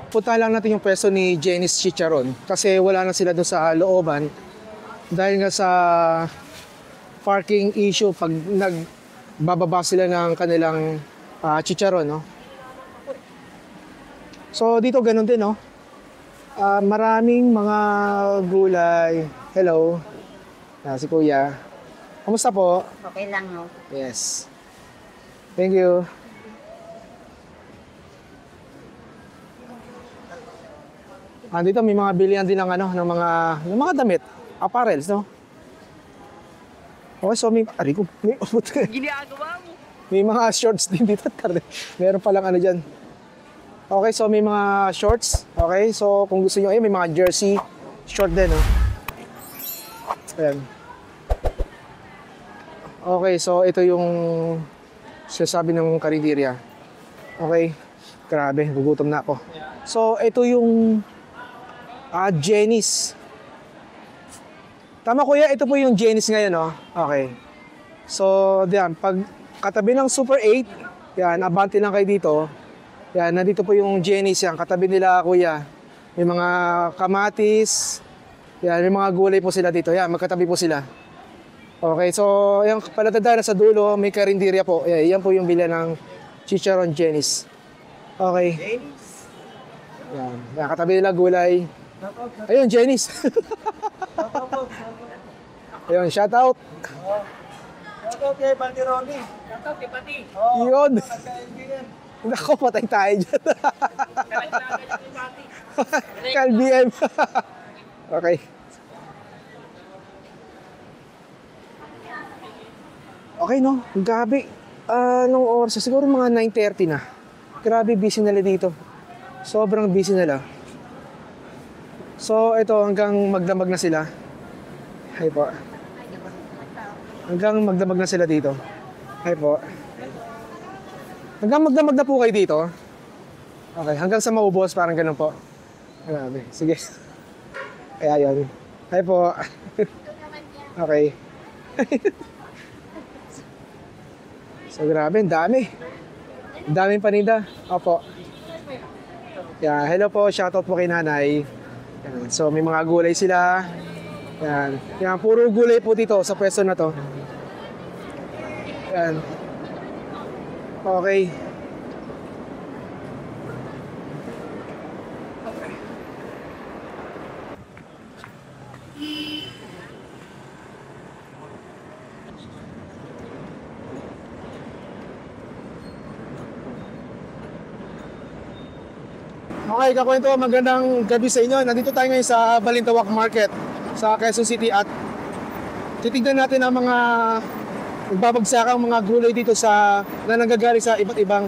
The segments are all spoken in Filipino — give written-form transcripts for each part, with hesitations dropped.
Punta lang natin yung pwesto ni Jenny's Chicharon kasi wala na sila doon sa looban dahil nga sa parking issue pag nagbababa sila ng kanilang chicharon, no? So dito ganun din, no? Maraming mga gulay. Hello. Si Kuya. Kamusta po? Okay lang, no? Yes. Thank you. Dito may mga bilihan din ng ano, ng mga damit, apparels, no? Okay, so may Ginagawa mo. may mga shorts din dito. Meron palang ano diyan. Okay, so may mga shorts. Okay, so kung gusto niyo may mga jersey short din, no? Ayan. Okay, so ito yung sinasabi ng karinderya. Okay. Grabe, gugutom na ako. So ito yung Jenny's. Tama kuya, ito po yung Jenny's ngayon, no? Okay. So, diyan, pag katabi ng Super 8, yan, abante lang kayo dito. Yan, nandito po yung Jenny's yan, katabi nila kuya. May mga kamatis, yan, may mga gulay po sila dito. Yan, magkatabi po sila. Okay, so, yung palatandaan na sa dulo, may karinderya po. Yan po yung bilya ng Chicharon Jenny's. Okay. Jenny's. Yan, katabi nila gulay. Ayun, Jenny's. Ayun, shout out. Shout out kay Pati Ronnie. Shout out kay Pati. Yun. Nako, patay tayo dyan. Kalbm. Okay. Okay, no? Gabi. Anong oras? Siguro mga 9:30 na. Grabe, busy nila dito. Sobrang busy nila. So, ito hanggang magdamag na sila. Hi po. Hanggang magdamag na sila dito. Hi po. Hanggang magdamag na po kayo dito. Okay, hanggang sa maubos, parang ganun po. Grabe, sige. Kaya yun. Hi po. Okay. So, grabe, ang dami. Ang daming paninda. Opo. Yeah, hello po, shoutout po kay nanay. Yan. So may mga gulay sila. Yan. Yan, puro gulay po dito sa pwesto na to. Yan. Okay. Okay, kakwento, magandang gabi sa inyo. Nandito tayo ngayon sa Balintawak Market sa Quezon City at titignan natin ang mga nagbabagsakang mga gulay dito na nanggagaling sa iba't ibang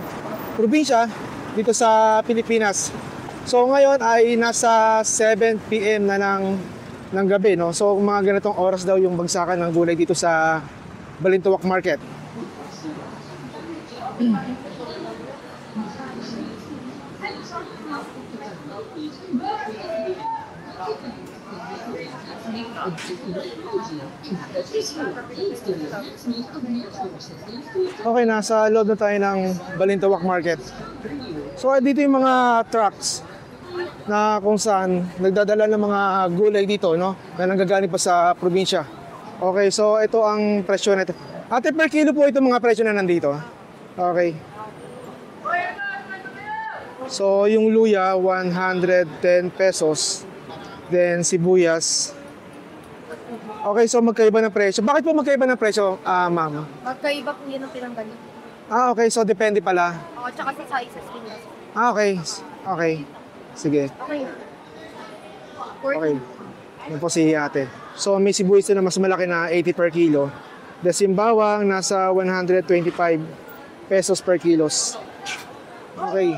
probinsya dito sa Pilipinas. So ngayon ay nasa 7 PM na ng gabi, no? So mga ganitong oras daw yung bagsakan ng gulay dito sa Balintawak Market. Okay, nasa loob na tayo ng Balintawak Market. So dito yung mga trucks na kung saan nagdadala ng mga gulay dito, no? Na nanggagaling pa sa probinsya. Okay, so ito ang presyo nito. Ate, per kilo po ito mga presyo na nandito. Okay. So yung luya 110 pesos. Then sibuyas. Okay, so magkaiba ng presyo. Bakit po magkaiba ng presyo, ma'am? Magkaiba po yun ang tinanggal. Okay, so depende pala. Oo, tsaka sa sizes din. Okay. Okay. Sige. Okay. Okay. Yan po si ate. So may sibuyas na mas malaki na 80 per kilo. The simbawang nasa 125 pesos per kilos. Okay.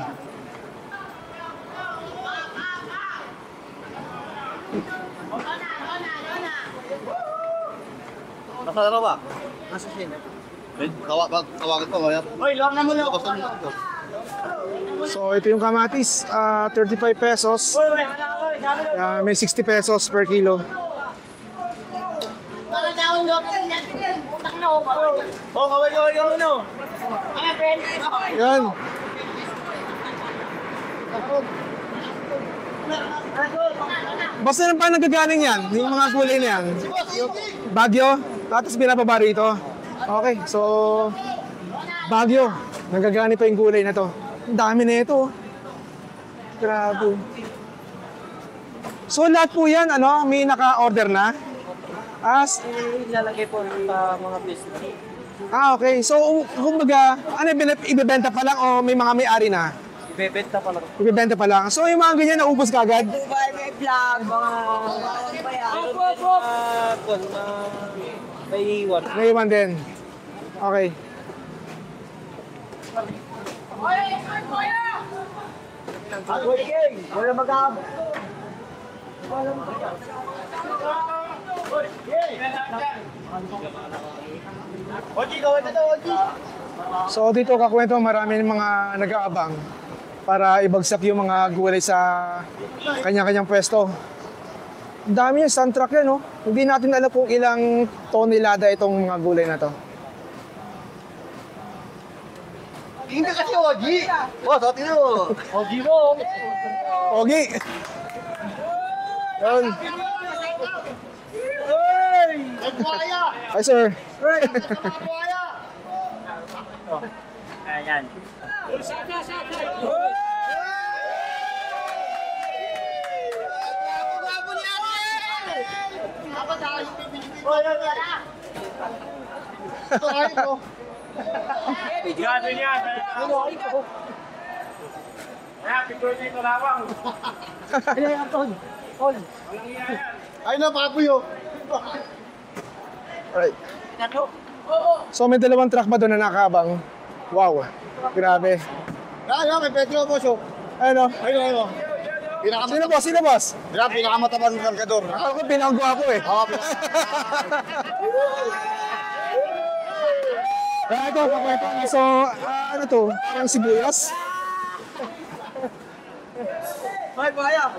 Nasa ano ba? Nasa siya. Tawagan ko. Hoy, luwag na mo lang. So, ito yung kamatis, 35 pesos. May 60 pesos per kilo. Oh, kaway ano? Yan. Basta na pa nagagaling yan, yung mga gulay na yan. Bagyo, tapos binababa rito. Okay, so Bagyo, nagagani pa yung gulay na to. Ang dami na ito. Grabe. So lahat po yan, ano, may naka-order na? Ilalagay po sa mga business. Okay. So, kumbaga, ano, ibebenta pa lang o may mga may-ari na? Ibebenta pa lang. Ibebenta pa lang. So, yung mga ganyan, naubos ka agad? Dubai, may vlog, mga... May iwan. Naiwan din. Okay. Wala mag-aam. Oji, gawin na daw, Oji. So, dito kakwento, marami ng mga nag-aabang para ibagsak yung mga gulay sa kanya-kanyang pwesto. Ang dami yung stand truck yan, no? Hindi natin alam kung ilang tonelada itong mga gulay na to. Hindi kasi Oji. Oh, sa atin mo. Oji mo. Ogi! Yun. Nagbuhaya. Hi, sir. Nagbuhaya. Ayan. Gado niya. Happy birthday to Lawang. Ay na, papuyo. Alright. So, may dalawang truck ba doon na nakaabang? Wow. Grabe. Ay, may Pedro po siyo. Ano? Ayun. Sino boss? Sino boss? Pinakamatabang kargador. Ako ko pinakagwa ko eh. Ito, kakwento. So, ano to? Parang sibuyas. Ay, buhaya.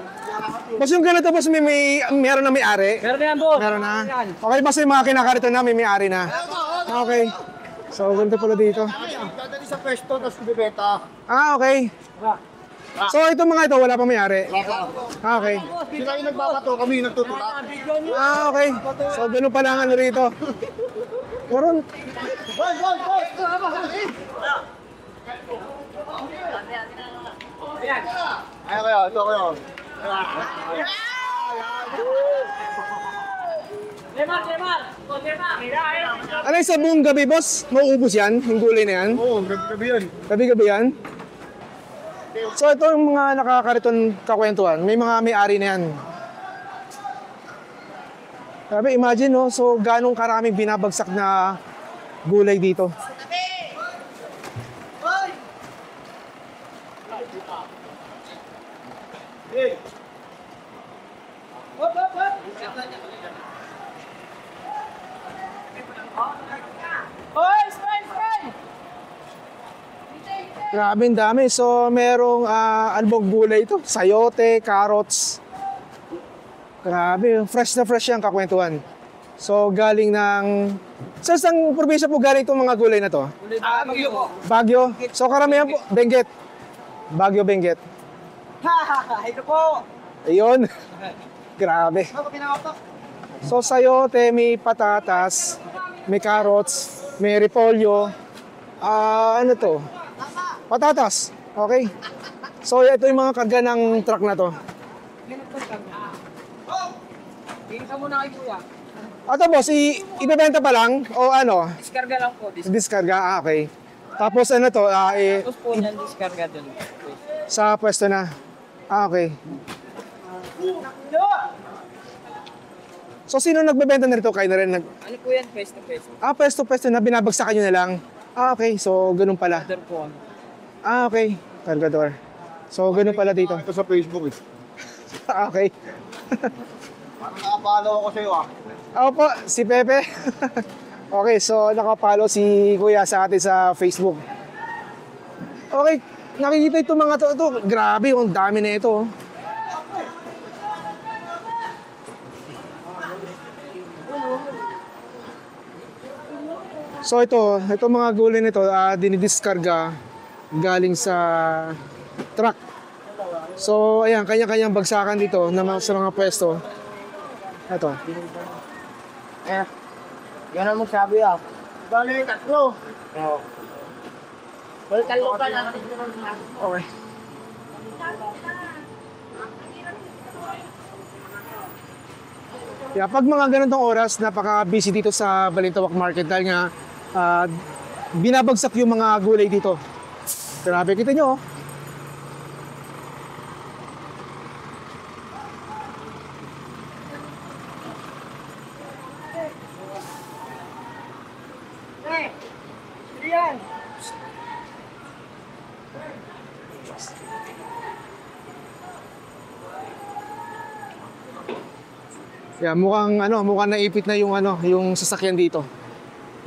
Boss, yung ganito, boss, meron na may-ari? Meron na yan, boss. Meron na? Okay, boss, yung mga kinakarito na, may may-ari na. Okay. So, ganito pala dito. Dadali sa pwesto, tapos bibenta. Okay. So, itong mga ito, wala pa may-ari? Okay. Sila yung nagbabato, kami yung nagtutulak. Okay. So, ganun pala ang ano rito. Meron. Ay, kaya, ito kayo. Ano yung sa buong gabi, boss? Mauubos yan? Yung gulay na yan? Oo, gabi yun. Gabi-gabi yan? So, ito yung mga nakakariton kakwentuhan. May mga may-ari na yan. Sabi, imagine, no? So, ganong karaming binabagsak na gulay dito. Grabe, ang dami. So, merong albog gulay ito. Sayote, carrots. Grabe, fresh na fresh yan kakwentuhan. So, galing ng... Sa isang probinsya po galing itong mga gulay na to? Bagyo po. Baguio. So, karamihan po, Benguet. Baguio, Benguet. Ito po. Ayun. Grabe. Ano pinakapak? So, sayote, may patatas, may carrots, may repolyo. Ano to? Patatas. Okay. So, ito yung mga karga ng truck na to. Tingin ka muna kay kuya. Ato boss, ibebenta pa lang o ano? Diskarga lang po. Diskarga, okay. Tapos ano to, Tapos po yan, diskarga dun. sa pwesto na. Okay. So sino nagbebenta na rito? Kayo na rin nag... Ano po yan, face to face? Pwesto na, binabagsakan nyo na lang. Okay, so ganun pala. Order po. Okay, cargador. So ganun pala dito. Ito sa Facebook eh. Okay. Parang nakapalo ako sa'yo ah. Ako po, si Pepe. Okay, so nakapalo si Kuya sa atin sa Facebook. Okay, nakikita itong mga to, grabe, ang dami na ito. Oh. So ito mga gulay nito, dinidiskarga galing sa truck. So ayan, kanya-kanyang bagsakan dito sa mga pwesto. Ito. Eh, yan ang magsabi ah. Bali, tatlo. Oo. Balikan mo pa natin. Okay. Yeah, pag mga ganitong oras, napaka-busy dito sa Balintawak Market dahil nga binabagsak yung mga gulay dito. Grabe, kita nyo. Oh. Yeah, mukhang naipit na yung sasakyan dito.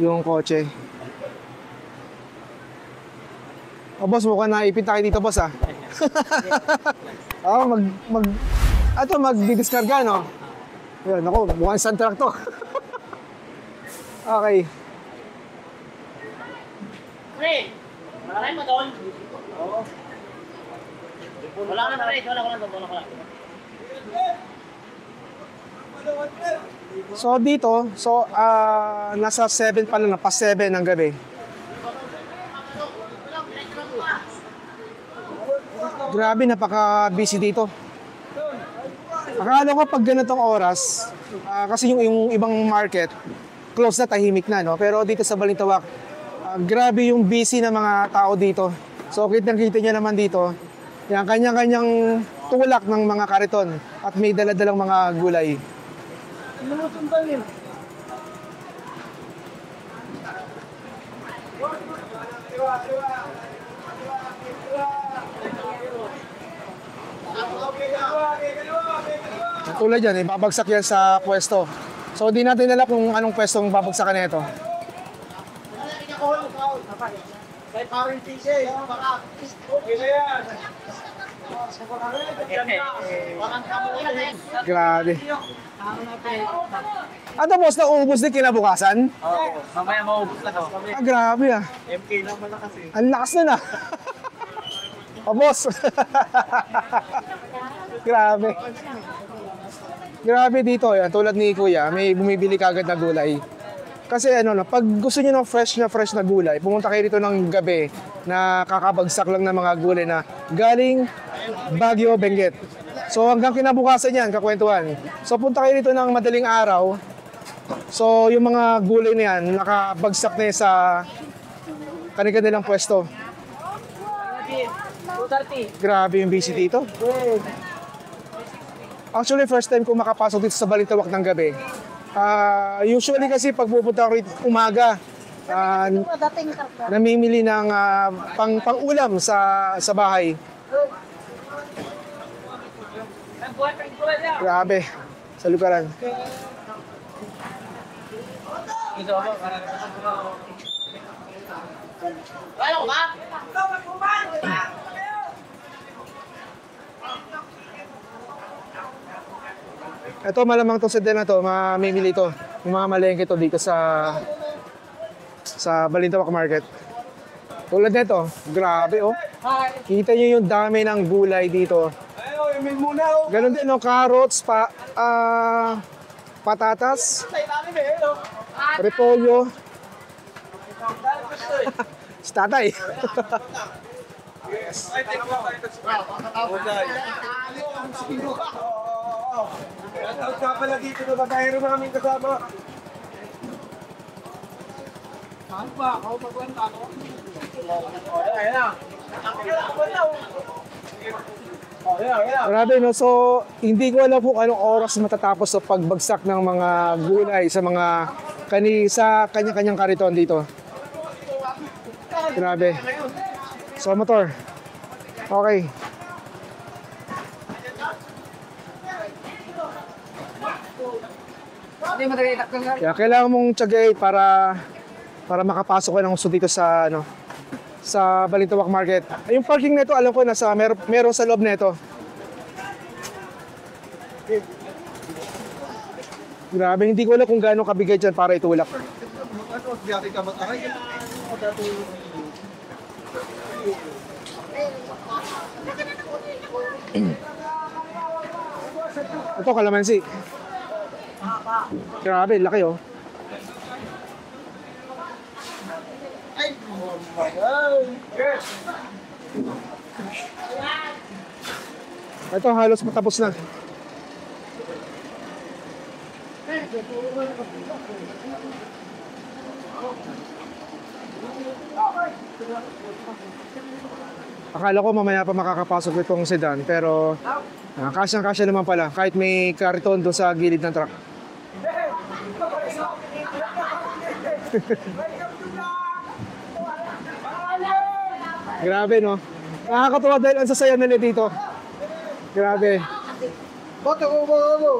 Yung kotse. Oh, boss, mukhang naipit tayo dito, boss ah. Oh, magdidiskarga, no? Ayun, ako, mukhang isang truck to. Okay. Pre, malaki mo doon. Oo. Wala ka na pre, wala ka na. So dito, nasa 7 pa lang, pa 7 ng gabi. Grabe, napaka-busy dito. Akala ko pag ganitong oras, kasi yung ibang market, close na, tahimik na, no? Pero dito sa Balintawak, grabe yung busy ng mga tao dito. So kitang-kita niya naman dito, yung kanyang-kanyang tulak ng mga kariton at may daladalang mga gulay. Tulad yan, babagsak yan sa pwesto. So di natin alam kung anong pwestong babagsakan na ito. Grabe. Ano boss, nauubos din kinabukasan? Oo, mamaya maubos na to. Grabe ah. MK lang pala kasi. Ang lakas nun ah. Oh, boss. Grabe. Grabe dito, yan, tulad ni Kuya, may bumibili kagad na gulay. Kasi pag gusto niyo ng fresh na gulay, pumunta kayo dito ng gabi na kakabagsak lang ng mga gulay na galing Baguio, Benguet. So hanggang kinabukasan yan, kakwentuhan. So punta kayo dito ng madaling araw. So yung mga gulay na yan, nakabagsak na yan sa kanilang pwesto. 230. Grabe yung busy dito. Actually, first time ko makapasok dito sa Balintawak ng gabi. Usually kasi pag pupunta ako rito umaga, namimili ng pang-ulam sa bahay. Grabe, sa lugaran. Ano ba? Ito malamang to sa din na to, mamimili to. Yung mga malengke to dito sa Balintawak Market. Tulad nito, grabe oh. Kita niyo yung dami ng gulay dito. Ganun din no, carrots, patatas, repolyo. Si tatay. Sa pala dito na bagayro namin kasama. Saan ba? Ako magwenta ako. Grabe no, so hindi ko alam kung anong oras matatapos sa pagbagsak ng mga gulay sa kanya-kanyang kariton dito. Grabe. So motor. Okay. Kaya kailangan mong tiyagay para makapasok ka ng gusto dito sa sa Balintawak Market. Yung parking nito, alam ko nasa meron sa loob nito. Grabe, hindi ko alam kung gaano kabigay dyan para itulak. Ano, biyari ka mag-aray. Ito, kalamansi. Grabe, laki oh. Ay, oh my God. Ito, halos matapos na. Akala ko mamaya pa makakapasok itong sedan, pero kasyang-kasya naman pala kahit may kariton doon sa gilid ng truck. Grabe no? Nakakatuwa dahil ang sasaya nila dito. Grabe. Boto ko mo.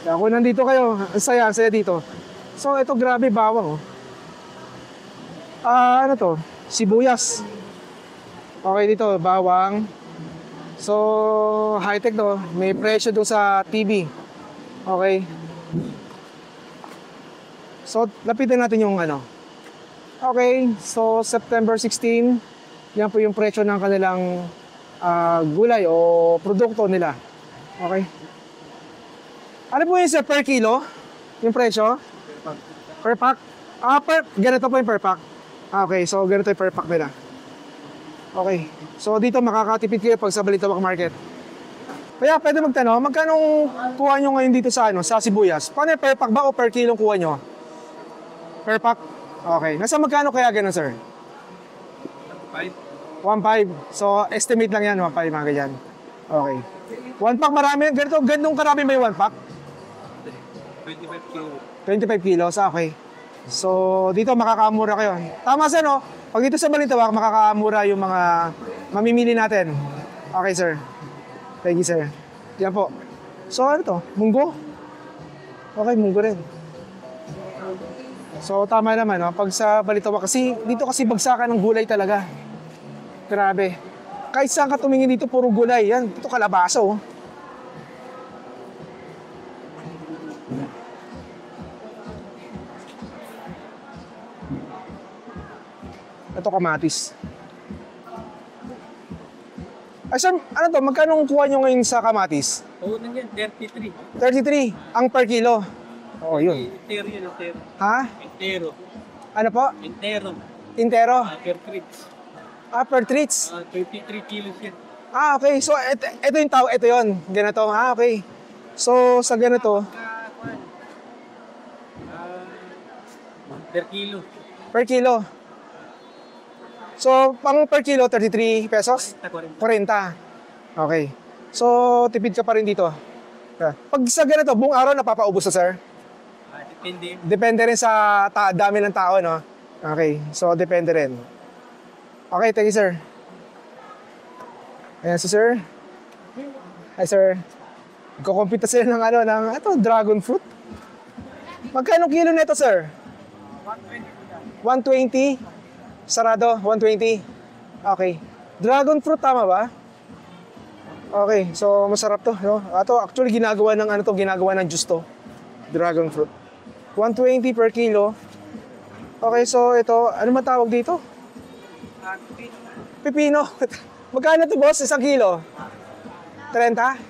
Kaya kung nandito kayo, ang saya dito. So ito grabe, bawang oh. Ano to? Sibuyas. Okay dito, bawang. So high-tech to, may presyo doon sa TV. Okay. So lapitan natin yung ano. Okay, so September 16, yan po yung presyo ng kanilang gulay o produkto nila. Okay. Ano po yun sir, per kilo? Yung presyo? Per pack? Ganito po yung per pack. Okay, so ganito yung per pack nila. Okay, so dito makakatipid kayo pag sa Balintawak Market. Kaya pwede magtanong, magkano kuha nyo ngayon dito sa, sa sibuyas? Paano yung per pack ba o per kilo kuha nyo? Per pack? Okay, nasa magkano kaya ganun sir? 1.5. So estimate lang yan, 1.5 mga ganyan. Okay. 1 pack marami, ganitong karami may 1 pack? 25 kilo. 25 kilos, okay. So, dito makakamura kayo. Tama sir, no? Pag dito sa Balintawak, makakamura yung mga mamimili natin. Okay, sir. Thank you, sir. Yan po. So, ano to? Munggo? Okay, munggo rin. So, tama naman, no? Pag sa Balintawak, kasi dito kasi bagsakan ng gulay talaga. Grabe. Kahit saan ka tumingin dito, puro gulay. Yan, ito kalabasa, oh. Ito kamatis. Ay sir, ano to? Magkano kuha nyo ngayon sa kamatis? Oo na yan, 33. 33 ang per kilo. Oo, yun. Entero yun, entero. Ha? Entero. Ano po? Entero. Intero? Per treats. Per treats? 23 kilos yan. Okay. So, ito yung tao, ito yun. Ganito. Okay. So, sa ganito, Per kilo. per kilo. So, pang per kilo, 33 pesos? 40. 40. Okay. So, tipid ka pa rin dito. Pag sa ganito, buong araw napapaubos na, sir? Depende. Depende rin sa dami ng tao, no? Okay. So, depende rin. Okay, thank you, sir. Ayan si sir. Hi, sir. Nagko-compute sila ng dragon fruit. Magkano kilo nito, sir? 120. Sarado, 120. Okay. Dragon fruit, tama ba? Okay, so masarap to, no? Ato actually ginagawa ng juice to. Dragon fruit. 120 per kilo. Okay, so ito, ano matawag dito? Pipino. Magkano to, boss? 1 kilo? 30?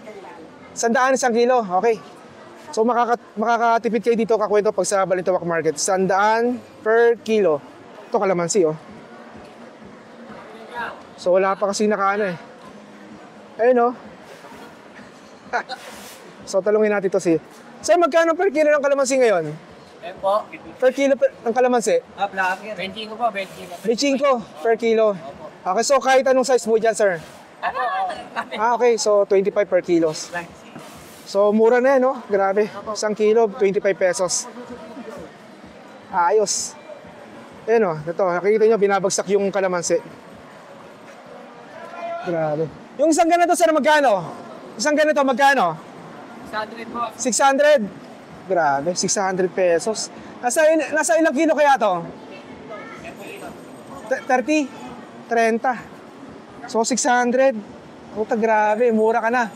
100 1 kilo. Okay. So makakatipid kayo dito kakwento pag sa Balintawak Market. 100 per kilo. Ito kalamansi, oh. So wala pa kasi nakaano eh. Ayun, oh. So talungin natin to si. Sir, magkano per kilo ng kalamansi ngayon? Eh po. Per kilo ng kalamansi? Black yan. 25 po, 25. 25 per kilo. Okay, so kahit anong size mo dyan, sir? Okay, so 25 per kilos. So mura na yan, no? Grabe. 1 kilo, 25 pesos. Ayos. Ayan, oh. Ito, nakikita nyo, binabagsak yung kalamansi. Grabe. Yung isang ganito, sir, magkano? Isang ganito, magkano? 600 po. 600. Grabe, 600 pesos. Nasa ilang kilo kaya to? 30? 30. So, 600. Puta, grabe. Mura ka na.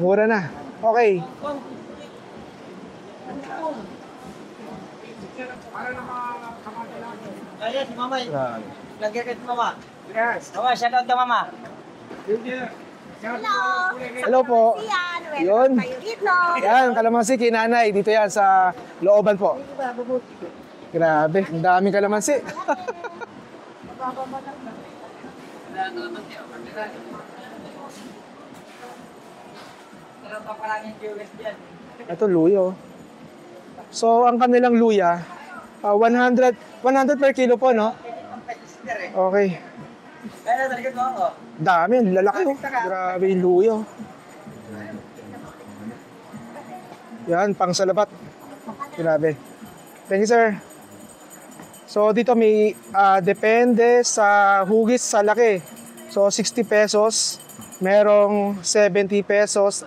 Mura na. Okay. Ayan, si Mama. Grabe. Lagyan ka si Mama. Yes. Mama, shout out ka Mama. Hello po. Yun. Yan, kalamansi kay nanay. Dito yan sa looban po. Grabe, ang daming kalamansi. Ito luyo. So, ang kanilang luya, 100 per kilo po, no? Okay. Dami, ang lalaki, oh. Grabe yung luyo. Yan, pang salabat. Grabe. Thank you, sir. So, dito may depende sa hugis sa laki. So, 60 pesos. Merong 70 pesos.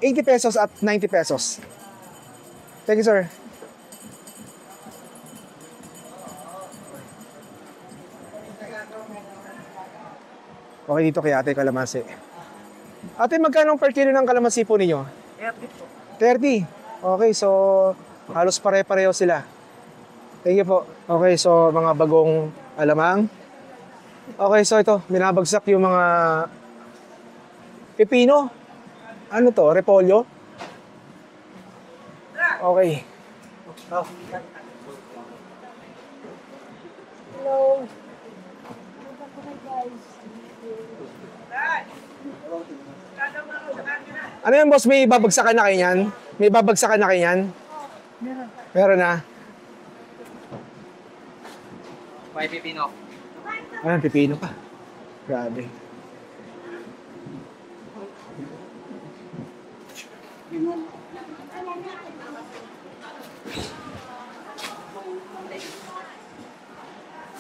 80 pesos at 90 pesos. Thank you, sir. Okay, dito kay ate kalamansi. Ate, magkano per kilo ng kalamansi po ninyo? 30. Okay, so halos pare-pareho sila. Thank you po. Okay, so mga bagong alamang. Okay, so ito, binabagsak yung mga pepino. Ano to? Repolyo? Okay. Hello. Ano yan, boss? May babagsakan na kayo yan? May babagsakan na kayo yan? Meron na. May pipino. Ayan, pipino pa. Grabe.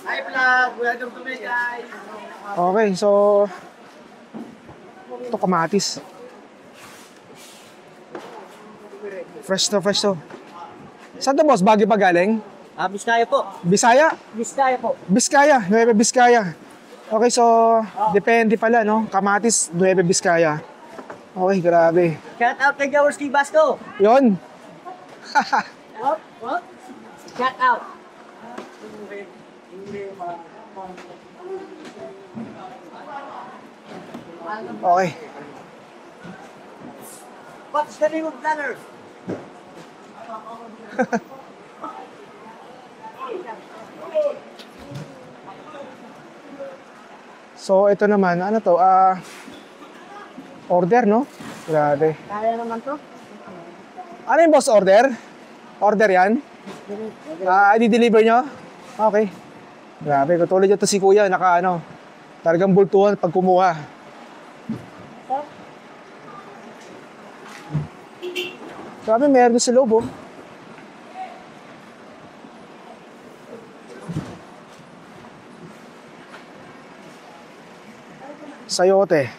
Hi vlog! Welcome to me guys! Okay, so ito kamatis. Fresh to, fresh to. Saan to, boss? Baguio pa galing? Biskaya po. Bisaya? Biskaya po. Biskaya, Nueva Biskaya. Okay, so depende pala, no? Kamatis, Nueva Biskaya. Okay, grabe. Shout out kay Jaworski Basco. Yon. What? Shout out. Okay. What's the name of planner? So ito naman, ano to? Order, no? Grabe. Kaya naman to. Ano yung boss order? Order yan? I-deliver nyo? Okay. Grabe, katulad ito si kuya, naka ano, talagang bultuhan pag kumuha. Grabe, meron doon sa loob, oh. Sayote.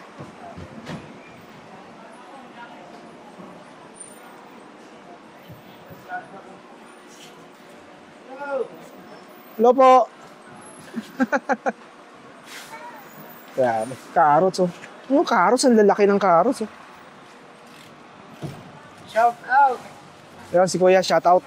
Hello po. Grabe, carrots, oh. Yung carrots, ang lalaki ng carrots, oh. Shout out. Ayan, si kuya, shout out.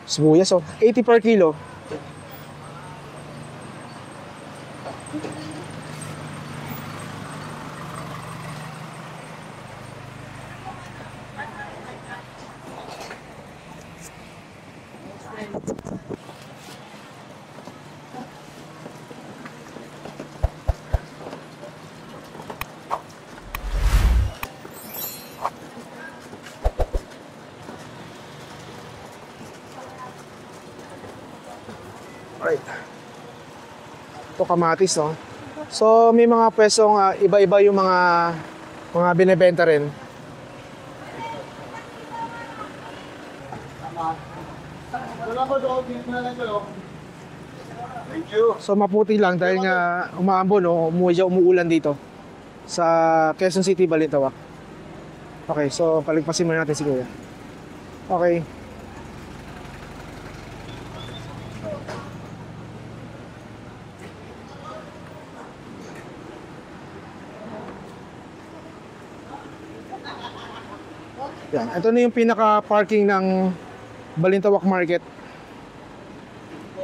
Sibuyas, oh. 80 per kilo. Alright. Ito kamatis, no? So, may mga pwesong iba-iba yung mga binebenta rin. Wala ba doon? Tingnan lang ko. Thank you. So maputi lang dahil nga umaambon o umuulan dito sa Quezon City, Balintawak. Okay, so paligpasin muna natin si Kuya. Okay. Yan, ito na yung pinaka-parking ng Balintawak Market.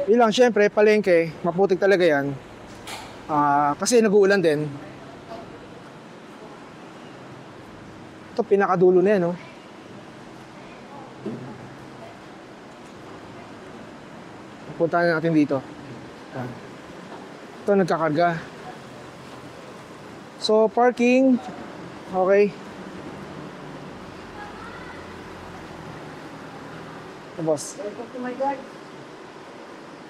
Ilang, syempre, palengke, maputik talaga yan. Kasi nag-uulan din. Ito, pinakadulo na yan, no? Punta na natin dito. Yan. Ito, nagkakarga. So, parking. Okay. Ito, boss.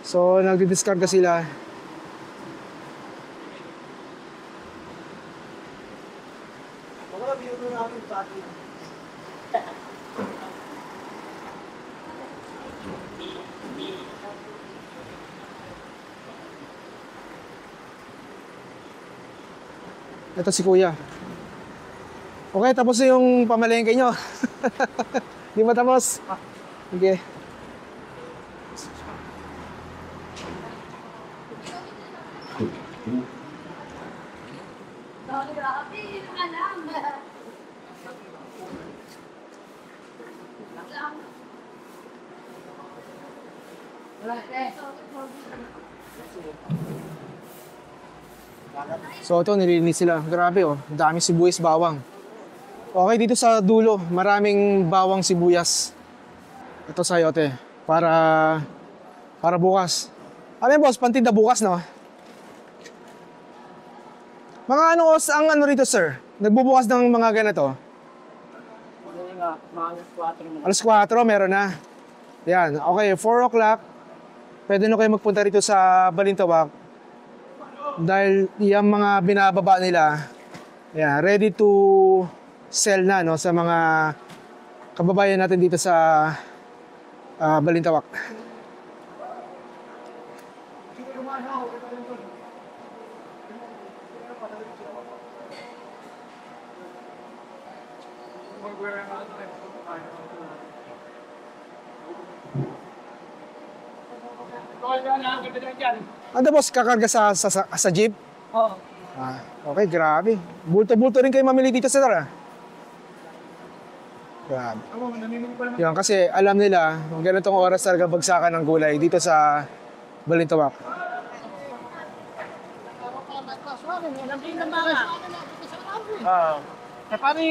So, nagdi-discard sila. Ito si Kuya. Okay, tapos na yung pamalengke nyo. Di ba tapos? Sige. So ito, nililinis sila. Grabe oh, dami sibuyas bawang. Okay, dito sa dulo, maraming bawang sibuyas. Ito sayote, para bukas. Ano yan boss, pantinda bukas no? Mga ano ang ano rito sir? Nagbubukas ng mga ganito? Alas 4 meron na. Yan, okay, 4 o'clock. Pwede na kayo magpunta rito sa Balintawak. Dahil yung mga binababa nila, yeah, ready to sell na no, sa mga kababayan natin dito sa Balintawak. Ano boss, kakarga sa jeep? Oo. Okay, grabe. Bulto-bulto rin kayo mamili dito sa Tara. Grabe. Yan, kasi alam nila, ganitong oras talaga bagsakan ng gulay dito sa Balintawak. Pari...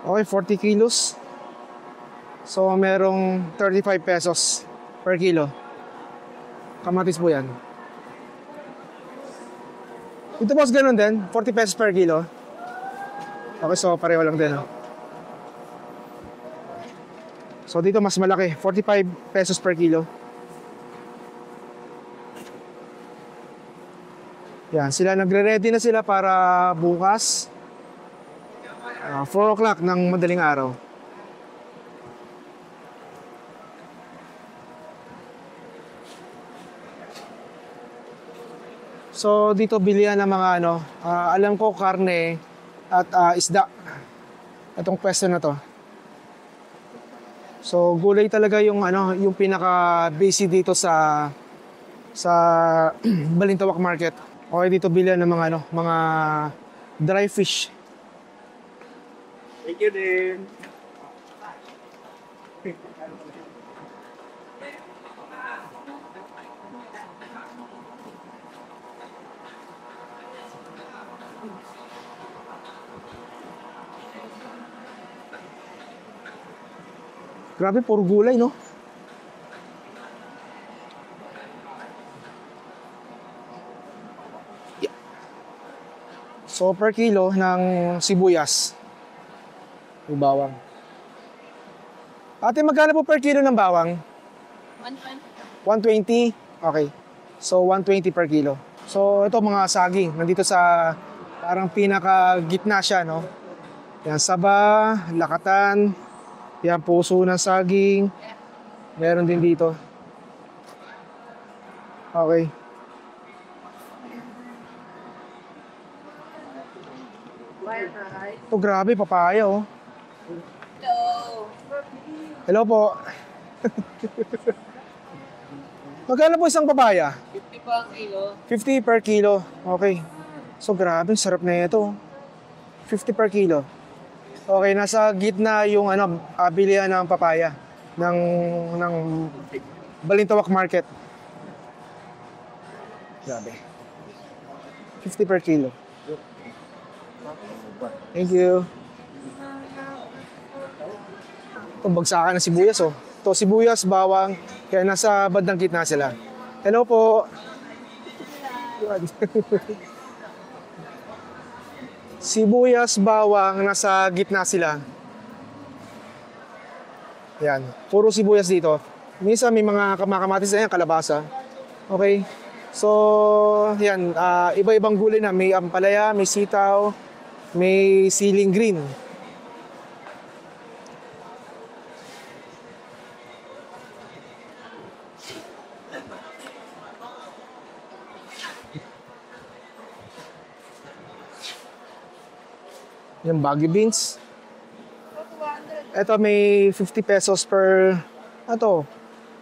Okay, 40 kilos. So, merong 35 pesos per kilo. Kamatis po yan. Ito boss, ganun din. 40 pesos per kilo. Okay, so pareho lang din. So, dito mas malaki. 45 pesos per kilo. Yan, sila nagre-ready na sila para bukas. 4 o'clock ng madaling araw. So dito bilihan ng mga ano, alam ko karne at isda. Itong pwesto na to. So gulay talaga yung ano, yung pinaka busy dito sa Balintawak Market. Okay, dito bilihan ng mga ano, mga dry fish. Thank you din. Grabe, puro gulay, no? Yeah. So, per kilo ng sibuyas, yung bawang. Ate, magkano po per kilo ng bawang? 120. Okay. So, 120 per kilo. So, ito mga saging. Nandito sa parang pinaka-gitna siya, no? Yan, saba, lakatan. Yan, puso ng saging. Meron din dito. Okay. Ito, grabe, papaya, oh. Hello po. Magkano po isang papaya? 50 pa ang kilo. 50 per kilo. Okay. So, grabe, sarap na ito. 50 per kilo. Okay, nasa gitna yung bilihan ng papaya ng Balintawak Market. Grabe. 50 per kilo. Thank you. Ito, bagsakan ng sibuyas, oh. Ito, sibuyas, bawang. Kaya nasa bandang gitna sila. Hello po. Sibuyas, bawang, nasa gitna sila. Yan. Puro sibuyas dito. Minsan may mga kamatis na yan, kalabasa. Okay. So, yan. Iba-ibang gulay na. May ampalaya, may sitaw, may siling green. Yung baggy beans. Ito may 50 pesos per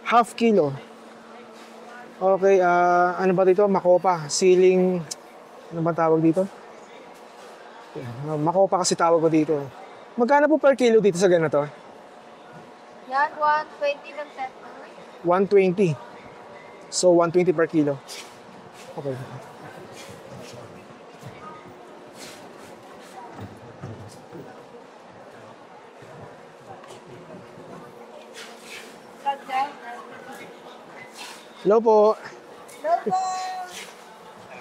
half kilo. Okay, ano ba dito? Makopa, siling, ano ba tawag dito? Makopa kasi tawag ko dito. Magkano po per kilo dito sa ganito? Yan, 120 ng set. 120. So 120 per kilo. Okay. Hello po. Hello po!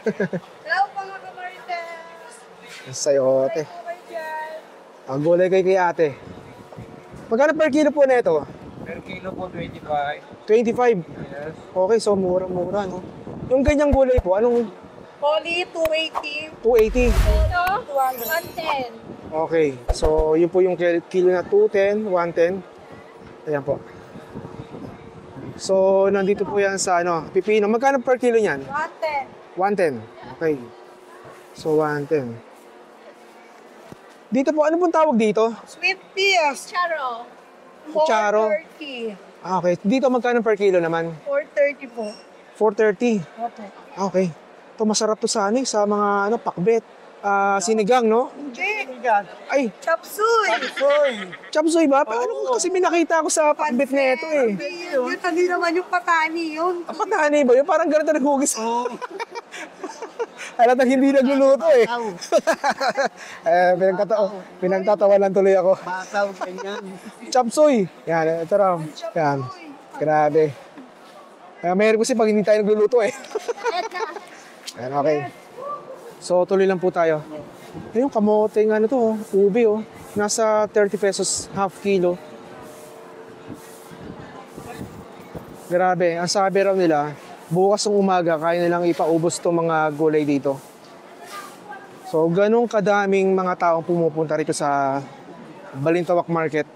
Hello po mga kamarites! Sayote. Hello kayo dyan! Ang gulay kay ate. Magkano per kilo po na ito? Per kilo po, 25. 25. Yes. Okay, so mura-mura, no? Yung ganyang gulay po, anong Poly, 280. 280? Ito, 110. Okay, so yun po yung kilo na 210, 110. Ayan po. So, nandito po yan sa pipino. Magkano per kilo niyan? 110. 110. Okay. So, 110. Dito po, ano pong tawag dito? Sweet peas. Charo. Charo. 430. Okay. Dito, magkano per kilo naman? 430 po. 430. Okay. Okay. Ito, masarap to sa mga pakbet. Sinigang, no? Hindi. Ay, Chapsuy. chapsuy ba? Paano ko kasi may nakita ko sa pakbet na ito eh. Yun, hindi naman yung patani yun. Patani ba yun? Parang ganito naghugis. Halatang hindi nagluluto eh. Pinagtatawanan tuloy ako. Basaw, ganyan. Chapsuy. Yan, ito raw. Yan. Grabe. Mayroon kasi pag hindi tayo nagluluto eh. Yan, okay. So, tuloy lang po tayo. Ayun, kamote nga ubi Nasa 30 pesos half kilo. Grabe, ang sabi raw nila, bukas ng umaga, kaya nilang ipaubos itong mga gulay dito. So, ganun kadaming mga taong pumupunta rito sa Balintawak Market.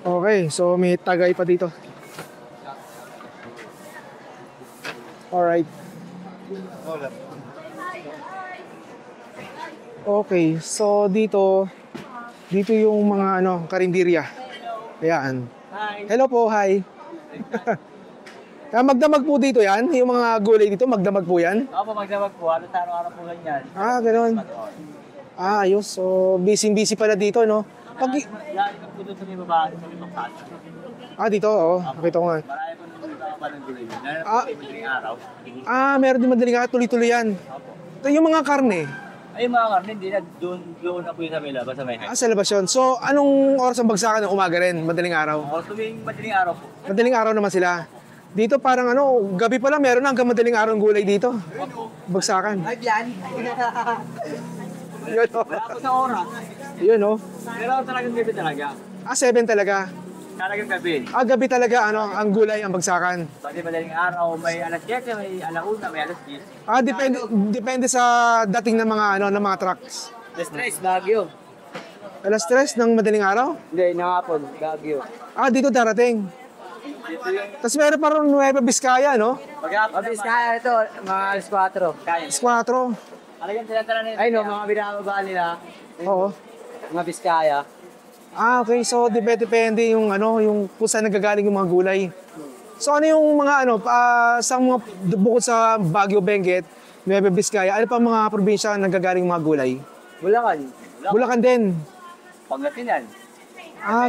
Okay, so may tagay pa dito. Alright. Okay, so dito yung mga karinderya. Ayan. Hello po, hi. Magdamag po dito yan? Yung mga gulay dito, magdamag po yan? Opo, magdamag po. Ano sa araw-araw po ganyan? Ganun. Ayos. So, busy-busy pala dito, no? Lagi ka po doon sa may babae, sa may pagkasa. Dito, oo. Nakita ko nga. Marami po nung pa ng gulay. Lalo Ah. po sa madaling araw. Meron din madaling tuloy-tuloy yan. Opo. Ito yung mga karne. Ay, mga karne, hindi na doon na po yun sa may labas, sa may high. Sa labas yun. So, anong oras ang bagsakan ng umaga rin? Madaling araw? Ako tuwing madaling araw po. Madaling araw naman sila. Dito parang ano, gabi pa lang meron na hanggang madaling araw ang gulay dito. Bagsakan. Ay, yan. Yun, oh. Wala ko sa oras. Yun, oh. Pero talagang gabi talaga. 7 talaga. Talagang gabi. Gabi talaga, ano, ang gulay, ang bagsakan. Pati madaling araw, may alas 7, may alas 1, may alas 10. Depende sa dating ng mga, ano, ng mga trucks. Stress, Baguio. Alas 3 ng madaling araw? Hindi, nangapon, Baguio. Dito darating. Tapos meron pa rin Nueva Vizcaya, no? Mabilis kaya ito, mga alas 4. Kaya. 4. Alagang tinatala nila. Ay no, mga binababa nila. Oo. Mga Biskaya. Okay. So, depende yung, ano, yung kung saan nagagaling yung mga gulay. So, ano yung mga, ano, sa mga, bukod sa Baguio, Benguet, Nueva Vizcaya, ano pa mga probinsya nagagaling yung mga gulay? Bulacan. Bulacan din. Pangasinan.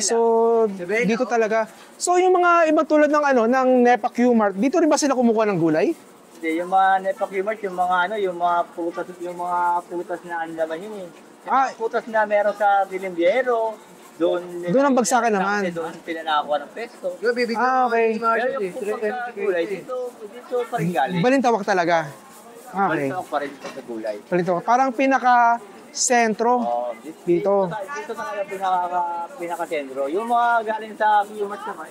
So, dito talaga. So, yung mga ibang tulad ng, ano, ng Nepa Q-Mart, dito rin ba sila kumukuha ng gulay? Hindi, yung mga Nepakimart, yung mga ano, yung mga putas na ano naman yun eh. Yung putas na meron sa Bilimbiero, doon ang bagsakan naman. Doon pinanakuha ng pesto. Okay. Pero yung putas sa gulay, dito pa rin galing. Balintawak talaga. Okay. Balik pa rin sa gulay. Balintawak. Parang pinaka-sentro dito. Dito talaga pinaka-sentro. Yung mga galing sa Q-Mart naman,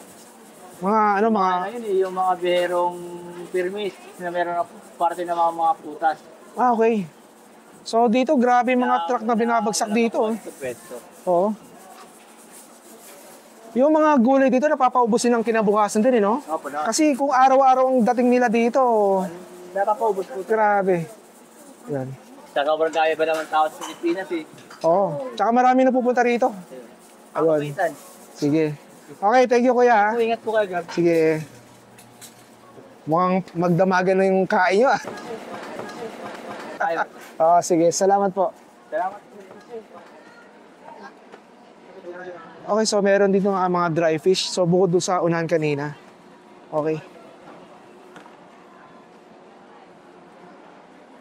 Mga, ano, mga... yun eh, yung mga biherong permis na meron na parte ng mga putas. Okay. So, dito, grabe yung mga truck na binabagsak dito. Oh. Sa pwesto. Oo. Yung mga gulay dito, napapaubusin ng kinabukasan din, no? Opo na. Kasi kung araw-araw ang dating nila dito, Napapaubos po. grabe. Yan. Sa sobrang kaya ba naman tao sa Pilipinas eh. Oo. Tsaka marami na pupunta rito. Ayun. Minsan. Sige. Okay, thank you, kuya. Ingat po kayo, Gab. Sige. Mukhang magdamagan na yung kain nyo, ah. Tayo. Sige. Salamat po. Salamat. Okay, so meron dito nga mga dry fish. So, bukod doon sa unahan kanina. Okay.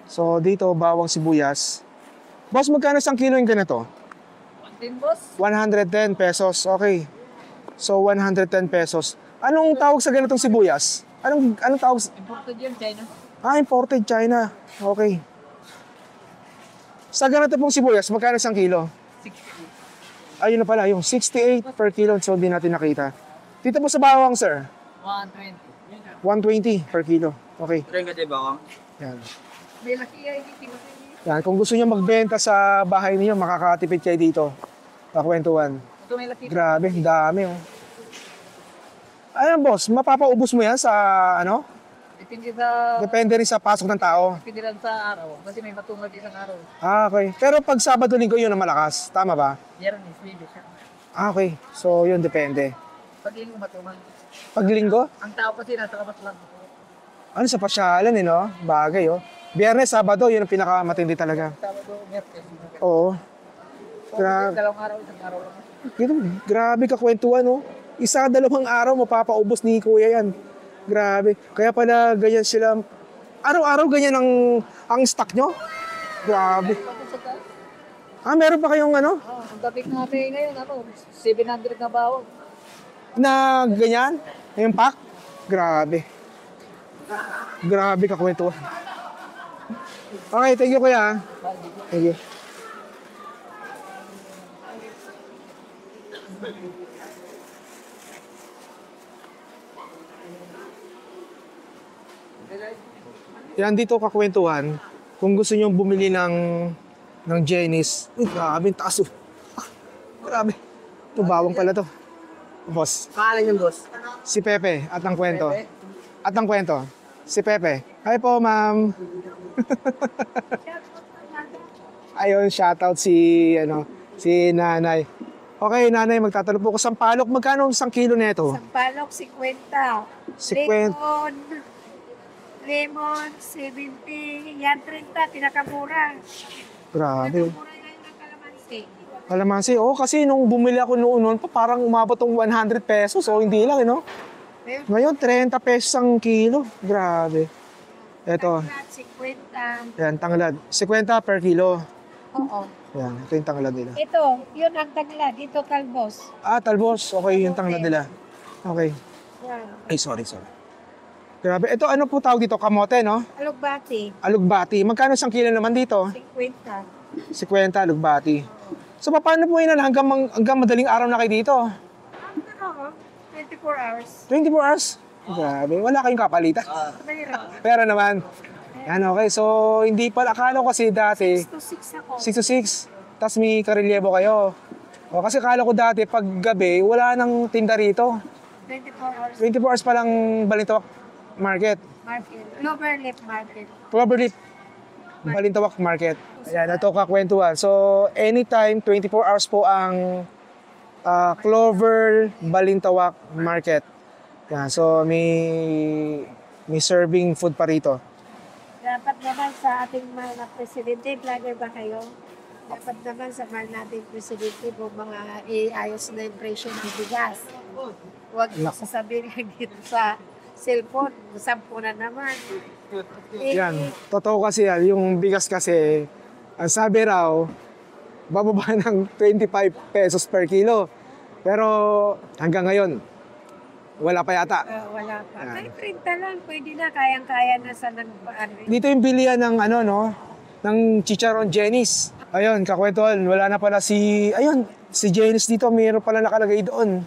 So, dito, bawang sibuyas. Boss, magkano isang kilo yung ganito? 110 pesos. Okay. So, 110 pesos. Anong tawag sa ganitong sibuyas? Anong tawag? Imported yan, China. Imported China. Okay. Sa ganito pong sibuyas, magkano isang kilo? 60. Ayun na pala, yung 68 per kilo. So, hindi natin nakita. Dito po sa bawang, sir. 120. 120 per kilo. Okay. Ito yung gati bawang. Yan. May laki ay hindi Yan. Kung gusto niyo magbenta sa bahay niyo, makakatipid kayo dito. Kakwentuhan. Ito may laki. Grabe, dami, oh. Ayan, boss, mapapaubos mo yan sa, ano? Depende sa... Depende rin sa pasok ng tao. Depende lang sa araw. Kasi may matungad isang araw. Okay. Pero pag Sabado, Linggo, yun ang malakas. Tama ba? Meron eh, swede siya. Okay. So, yun depende. Pag yung matungad. Pag Linggo, Ang tao kasi nasa kabas lang. ano sa pasyalan, eh, no? Bagay, oh. Biyernes, Sabado, yun ang pinakamatindi talaga. Sabado, Miyerkules. Oo. Grabe. Dalawang araw, isang araw lang. Grabe kakwentuhan, oh. Isa, dalawang araw, mapapaubos ni Kuya yan. Grabe. Kaya pala ganyan sila. Araw-araw ganyan ang stock nyo? Grabe. Meron pa kayong ano? Ang dating namin ngayon, 700 na bawang. Na ganyan? Yung pack? Grabe. Grabe kakwentuhan. Okay, thank you, Kuya. Thank you. Yan dito kakwentuhan. Kung gusto niyo bumili ng Jenny's, grabe, taas. Grabe. Ito, bawang pala to. Boss. Pangalan yung boss? Si Pepe at ang kwento. At ang kwento. Si Pepe. Hi po, ma'am. Ayun, shoutout si nanay. Okay, nanay, magtatanong po ko. Sampalok, magkano isang kilo nito? Sampalok, 50. 50. Lemon, 70. Yan, 30. Pinakamura. Grabe. Pinakamura ngayon ng kalamansi. Kalamansi, kasi nung bumili ako noon pa, parang umabot ng 100 pesos. O hindi lang, no? Ngayon, 30 pesos ang kilo. Grabe. Ito. Tanglad, 50. Yan, tanglad. 50 per kilo. Oo. Yan, ito yung tanglad nila. Ito, yun ang tanglad. Ito, talbos. Talbos. Okay, yung tanglad nila. Okay. Yan. Ay, sorry. Grabe. Ito, ano po tawag dito? Kamote, no? Alugbati. Alugbati. Magkano isang kilo naman dito? 50. 50, alugbati. So, paano po yun? Hanggang madaling araw na kayo dito? Ano? 24 hours. 24 hours? Grabe. Wala kayong kapalitan. Mahirap. Pero naman. Yan, okay. So, hindi pala. Akala ko kasi dati, 6 to 6 ako. 6 to 6. Tapos may karelyebo kayo. O, kasi akala ko dati, pag gabi, wala nang tinda rito. 24 hours 24 hours pa lang Balintawak Market. market. Cloverleaf market. Cloverleaf Balintawak Market. Ayan, ito kakwentuhan. So, anytime, 24 hours po ang Clover Balintawak Market. Yan, so may serving food pa rito. Dapat naman sa ating mga presidente, vlogger ba kayo? Dapat naman sa mahal nating presidente po mga iayos na yung presyo ng bigas. Huwag sasabihin dito sa cellphone, 10 na naman. Yan, totoo kasi yan. Yung bigas kasi, ang sabi raw, bababa ng 25 pesos per kilo. Pero hanggang ngayon, wala pa yata. Wala pa. Yan. Kahit 30 lang, pwede na, kayang-kaya na sa Dito yung bilihan ng ano, no? Ng Chicharon Jenny's. Ayun, kakwentuhan, wala na pala si Jenny's dito, mayroon pala nakalagay doon.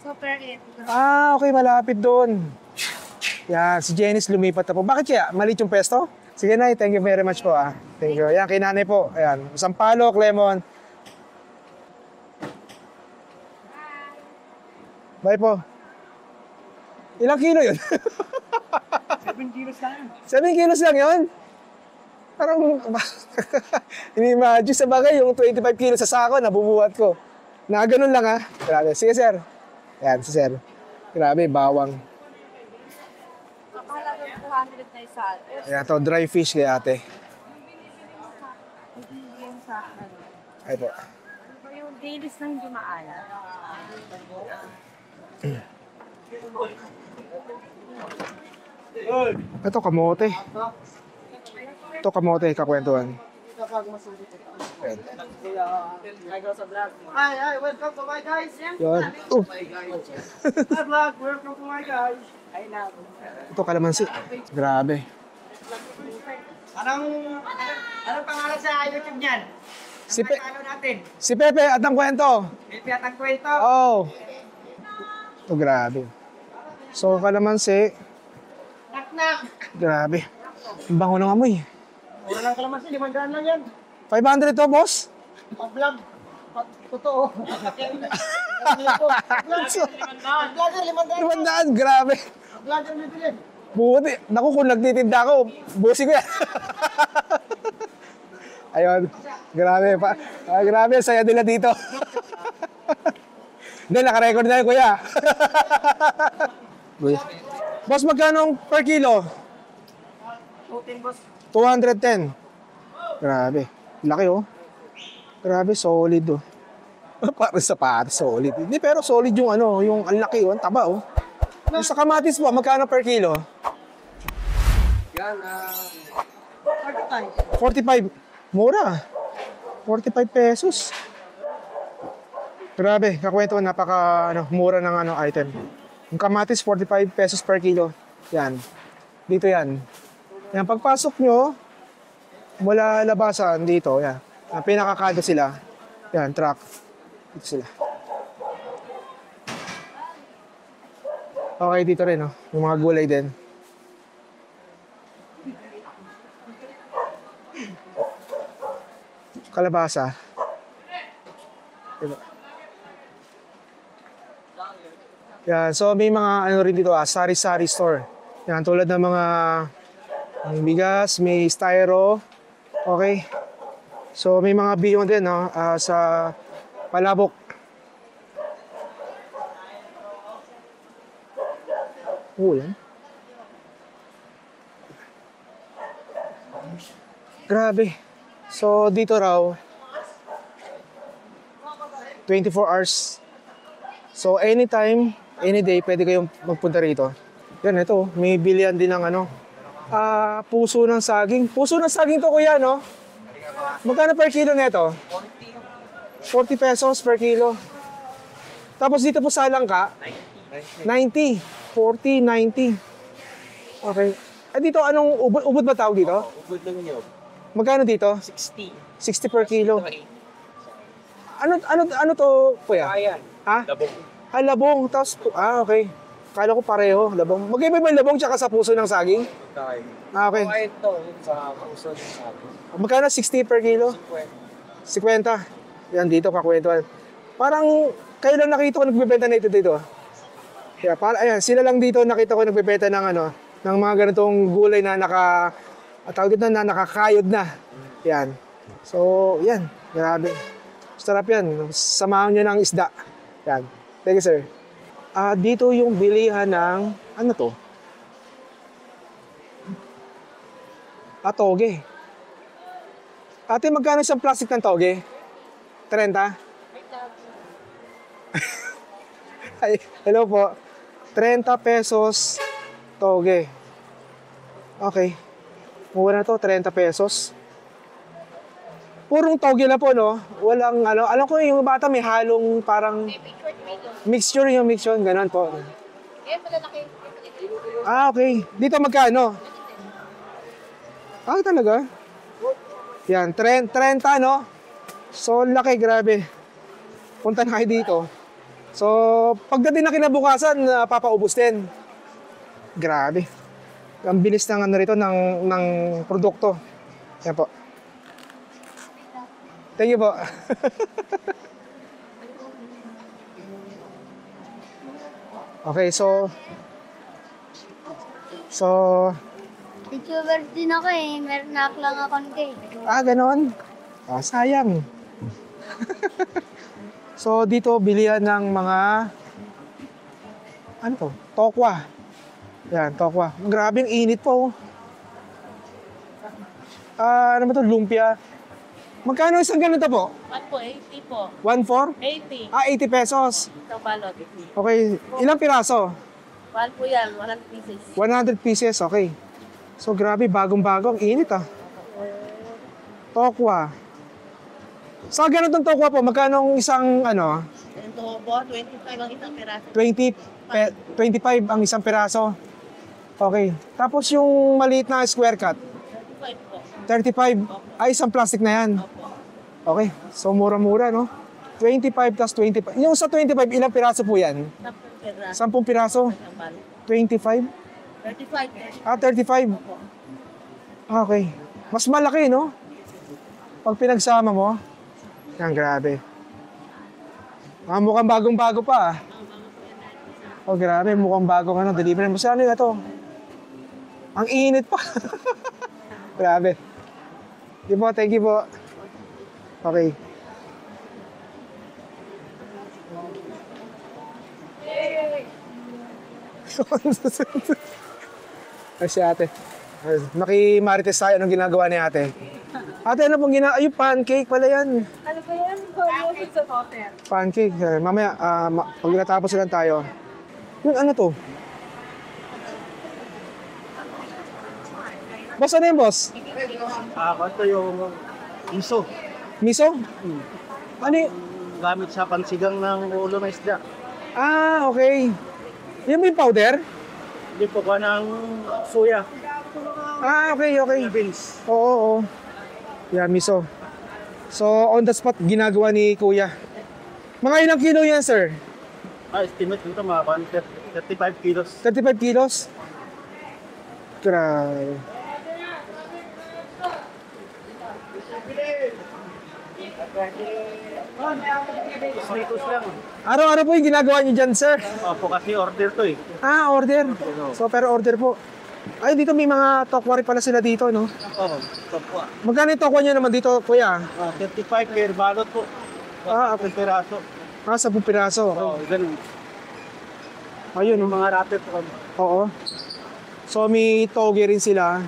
Super it. Ah, okay, malapit doon. Yan, si Jenny's lumipat na po. Bakit kaya? Malit yung pesto? Sige na, thank you very much po ah. Thank you. Yan, kay nanay po. Ayan, sampalok, lemon. Bye po. Ilang kilo yun? 7 kilos lang. 7 kilos lang yun? Parang, ini-imagine sa bagay, yung 25 kilos sa sako, nabubuhat ko. Na ganun lang ha. Grabe. Sige sir. Yan, si sir. Grabe, bawang. Akala ko 200 na isa. Ayan to, dry fish kay ate. Yung sa Ay po. yung dailies na hindi maala. Ito, kamote. Ito, kamote, kakwentuhan. Ayan. Hi, welcome to my guys. Yun. Hi, vlog, welcome to my guys. Hi, na. Ito, kalamansi. Grabe. Anong pangalan sa YouTube niyan? Si, Pe Ano natin? si Pepe at ang kwento. Pipiat ang kwento. Oh. Ito, grabe. So, kalamansi. Nak-nak. Grabe. Ang bango ng amoy. Wala lang kalamansi, 500 lang yan. 500 to, boss? Pag-vlog. Totoo. Vlogger, 500. 500, grabe. Vlogger, bibili. Buti. Naku, kung nagtitinda ako, busi ko yan. Ayun. Grabe pa. Grabe, saya nila dito. Hindi, nakarecord na yun, kuya. Boss, magkano ang per kilo? Putin, boss. 210. Grabe. Laki, oh. Grabe, solid, oh. Para sa sapatos, solid. Hindi, pero solid yung ano, yung ang laki, oh. Ang taba, oh. Yung sa kamatis po, magkano per kilo? Yan, 45. Mura. 45 pesos. Grabe, kakwento, napaka mura ng item. Yung kamatis, 45 pesos per kilo. Yan. Dito yan. Yan, pagpasok nyo, mula labasan dito, yan. Pinakakado sila. Yan, truck. Dito sila. Okay, dito rin, oh. Yung mga gulay din. Kalabasa. Diba? Yan, so may mga ano rin dito, sari-sari store. Yan, tulad ng mga may bigas, may styro. Okay. So may mga bihon din, no, sa palabok. Yan. Grabe. So, dito raw, 24 hours. So, anytime, any day, pwede kayong magpunta rito. Yan, ito. May bilihan din ng puso ng saging. Puso ng saging to, kuya, no? Magkano per kilo nito? 40 pesos per kilo. Tapos dito po sa langka, 90. 40, 90. Okay. Dito, anong ubod ba tawag dito? Ubod lang yun. Magkano dito? 60. 60 per kilo. Ano to, kuya? Ayan. Ha? Labong. Labong. Tapos, okay. Kala ko pareho, labong. Magkaiba ba yung labong tsaka sa puso ng saging? Okay. Okay. Kaya ito, yun sa puso ng sabi. Magkano 60 per kilo? 50. Yan, dito kakwentuhan. Parang, kayo lang nakita ko nagbebenta na ito dito. Kaya, ayan, sila lang dito nakita ko nagbebenta ng ng mga ganitong gulay na tawag dito na nakakayod na. Yan. So, yan. Grabe. Sarap yan. Samahan nyo ng isda. Yan. Thank you, sir. Dito yung bilihan ng, ano to? Toge. Ate, magkano isang plastic ng toge? 30? Ay, hello po. 30 pesos toge. Okay. Mura na to, 30 pesos. Purong toge na po, no? Walang, alam ko yung bata may halong parang mixture, ganun po. Okay. Dito magkano? Talaga? Yan, 30, no? So, laki, grabe. Punta na kayo dito. So, pagdating na kinabukasan, papaubos din. Grabe. Ang bilis ng rito, ng produkto. Yan po. Thank you po. Okay, so... YouTuber din ako eh. Meron na lang akong cake. Ganon. Sayang. So, dito, bilihan ng mga... Ano to? Tokwa. Yan, tokwa. Grabe, ang init po. Ano ba to? Lumpia. Magkano isang ganito po? 1 po, 80 po. 1.4? 80. 80 pesos. Isang balot. Okay. Ilang piraso? 1 po yan, 100 pieces. 100 pieces, okay. So, grabe, bagong-bago. Ang init, Tokwa. Sa ganun tong tokwa po, magkano ang isang, Ito po, 25 ang isang piraso. 25 ang isang piraso? Okay. Tapos yung maliit na square cut? 25 po. 35? Isang plastic na yan? Okay. So, mura-mura, no? 25 plus 25. Yung sa 25, ilang piraso po yan? 10 piraso. 10 piraso? Isang balot. 25? 35. 35. Okay. Mas malaki, no? Pag pinagsama mo. Yan, grabe. Mukhang bagong-bago pa, Oh, grabe. Mukhang bago ka na. Delivery mo. Saan yun ito? Ang init pa. Grabe. Thank you po. Okay. Ay, si ate. Nakimarites tayo. Anong ginagawa ni ate? Ate, ano pong ginagawa? Ay, pancake pala yan. Ano ba yan? Pancake sa toter. Pancake. Mamaya, pag natapos lang tayo. Yung ano to? Boss, ano yung boss? Ito yung iso. Miso? Ano yung... Gamit sa pansigang ng ulo ng isda. Okay. Yan ba yung powder? Hindi po ba ng suya? Okay. Beans. Oo. Yan, miso. So, on the spot, ginagawa ni kuya. Mga ilang kilo yan, sir? Estimate dito mga 35 kilos. 35 kilos? Grabe. Snitos lang. Araw-araw po yung ginagawa niyo dyan, sir? Opo, kasi order to eh. Order. So, pero order po. Ay, dito may mga tokwa rin pala sila dito, no? Oo, ito po. Magkano yung tokwa niyo naman dito, kuya? 35 per balot po. Okay. Peraso. 10 piraso. Oo, ganun. Ayun, Yung mga rater po kami. oo. So, may toge rin sila.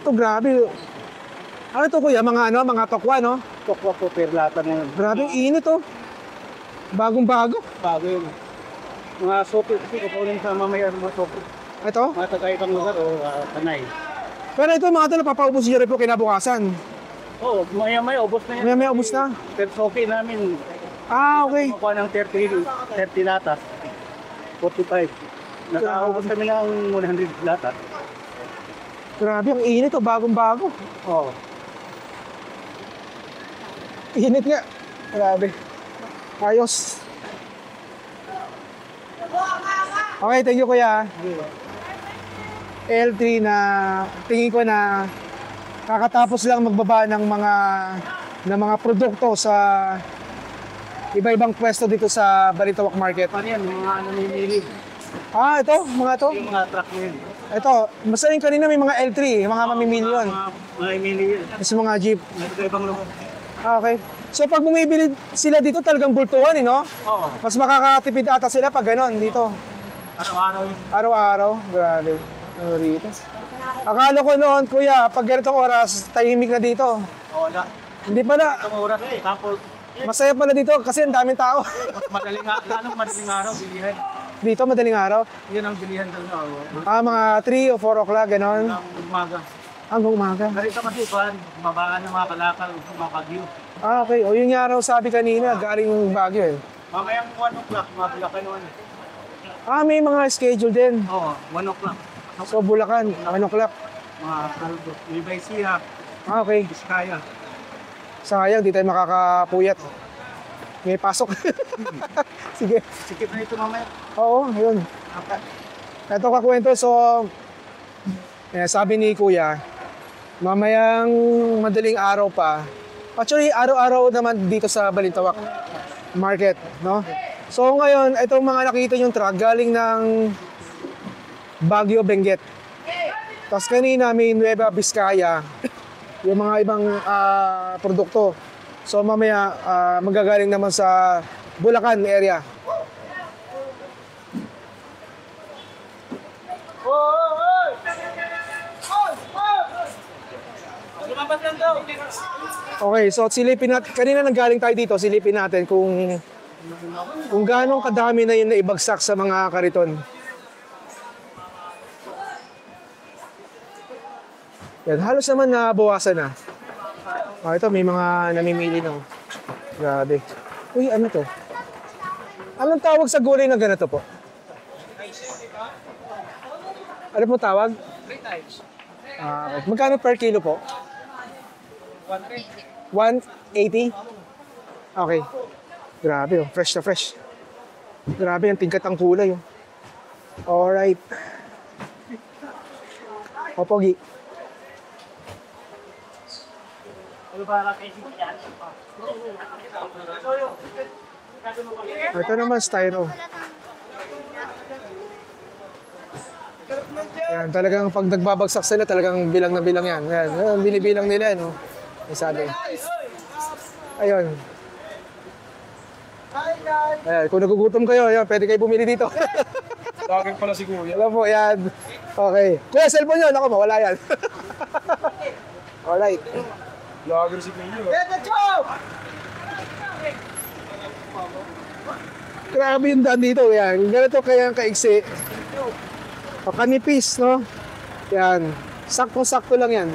Ito, grabe. Ano to, kuya? Mga tokwa, no? Tokwa po per lata na yun. Grabe, init, oh. Bagong-bago. Bago yun. Mga sopi, kasi kukunin sa mamaya ng mga sopi. Ito. Mga tagaitang lugar o tanay. Pero ito, mga ito, napapaubos niyo rin po kinabukasan. Oo, maya-maya, ubos na yan. May ubos na. Per sopi namin, Okay. kukuha ng 30 latas. 45. Nakaubos kami ng 100 lata. Grabe, ang init oh, bagong-bago. Oo. Init nga. Grabe. Ayos. Okay, thank you kuya. L3 na tingin ko na kakatapos lang magbaba ng mga produkto sa iba-ibang pwesto dito sa Balintawak Market. Paano yan? Mga ano namimili? Ah, ito, mga to. Yung mga truck na yun. Ito, basta yung kanina may mga L3, mga mamimili yun. Mga namimili yun. Kasi mga jeep. Nagkakaibang lugar. Ah, okay. So pag bumibili sila dito talagang bultuhan, no? Oo. Mas makakatipid ata sila pag ganon dito. Araw-araw yun. Araw-araw. Grabe. Ano rito? Akala ko noon, kuya, pag ganitong oras, tahimik na dito. Oo, wala. Hindi pala. Itong oras eh. Tapos, Masaya pala dito kasi ang daming tao. lalong madaling araw, bilihan. Dito, madaling araw. Yun ang bilihan doon na ako. Ah, mga 3 o 4 o'clock, ganon. Ang umaga. Hanggang umaga. Narito kasi pan, mabaan ng mga kalakal, mga kagyo. Ah, okay. O yun nga raw sabi kanina, galing yung Baguio eh. Mamayang 1 o'clock, mga Bulacan naman. Ah, may mga schedule din. Oo, 1 o'clock. So, Bulacan, 1 o'clock. Mga Caldo, Libay Siha, Ah, okay. Biskaya. Sayang, di tayo makakapuyat. May pasok. Sige. Sikip na ito mamaya. Oo, yun. Ito kakwento. So, sabi ni Kuya, mamayang madaling araw pa. Actually, araw-araw naman dito sa Balintawak Market, no? So, ngayon, itong mga nakita yung truck galing ng Baguio, Benguet. Tapos kanina may Nueva Vizcaya, yung mga ibang produkto. So mamaya magagaling naman sa Bulacan area. Okay, so silipin natin. Kanina nanggaling tayo dito, silipin natin kung gaano kadami na yung naibagsak sa mga kariton. Yan, halos naman nabawasan na. Ah, ito, may mga namimili na. Grabe. Uy, ano to? Anong tawag sa gulay na ganito po? Ano po tawag? Ah, okay. Magkano per kilo po? 180. Okay. Grabe, oh. Fresh na fresh. Grabe, ang tingkat ang kulay. Oh. Alright. O, Pogi. Ito naman, styro. Yan, talagang pag nagbabagsak sila, talagang bilang na bilang yan. Yan, binibilang nila, no? May sabi. Ayun. Ayan, kung nagugutom kayo, yan, pwede kayo bumili dito. Laging pala si Kuya. Alam mo, yan. Okay. Kuya, cellphone nyo. Naku, mawala yan. Alright. Laging si Kuya. Grabe yung daan dito. Yan. Ganito kaya ang kaigsi. O, kanipis, no? Yan. Sakto-sakto lang yan.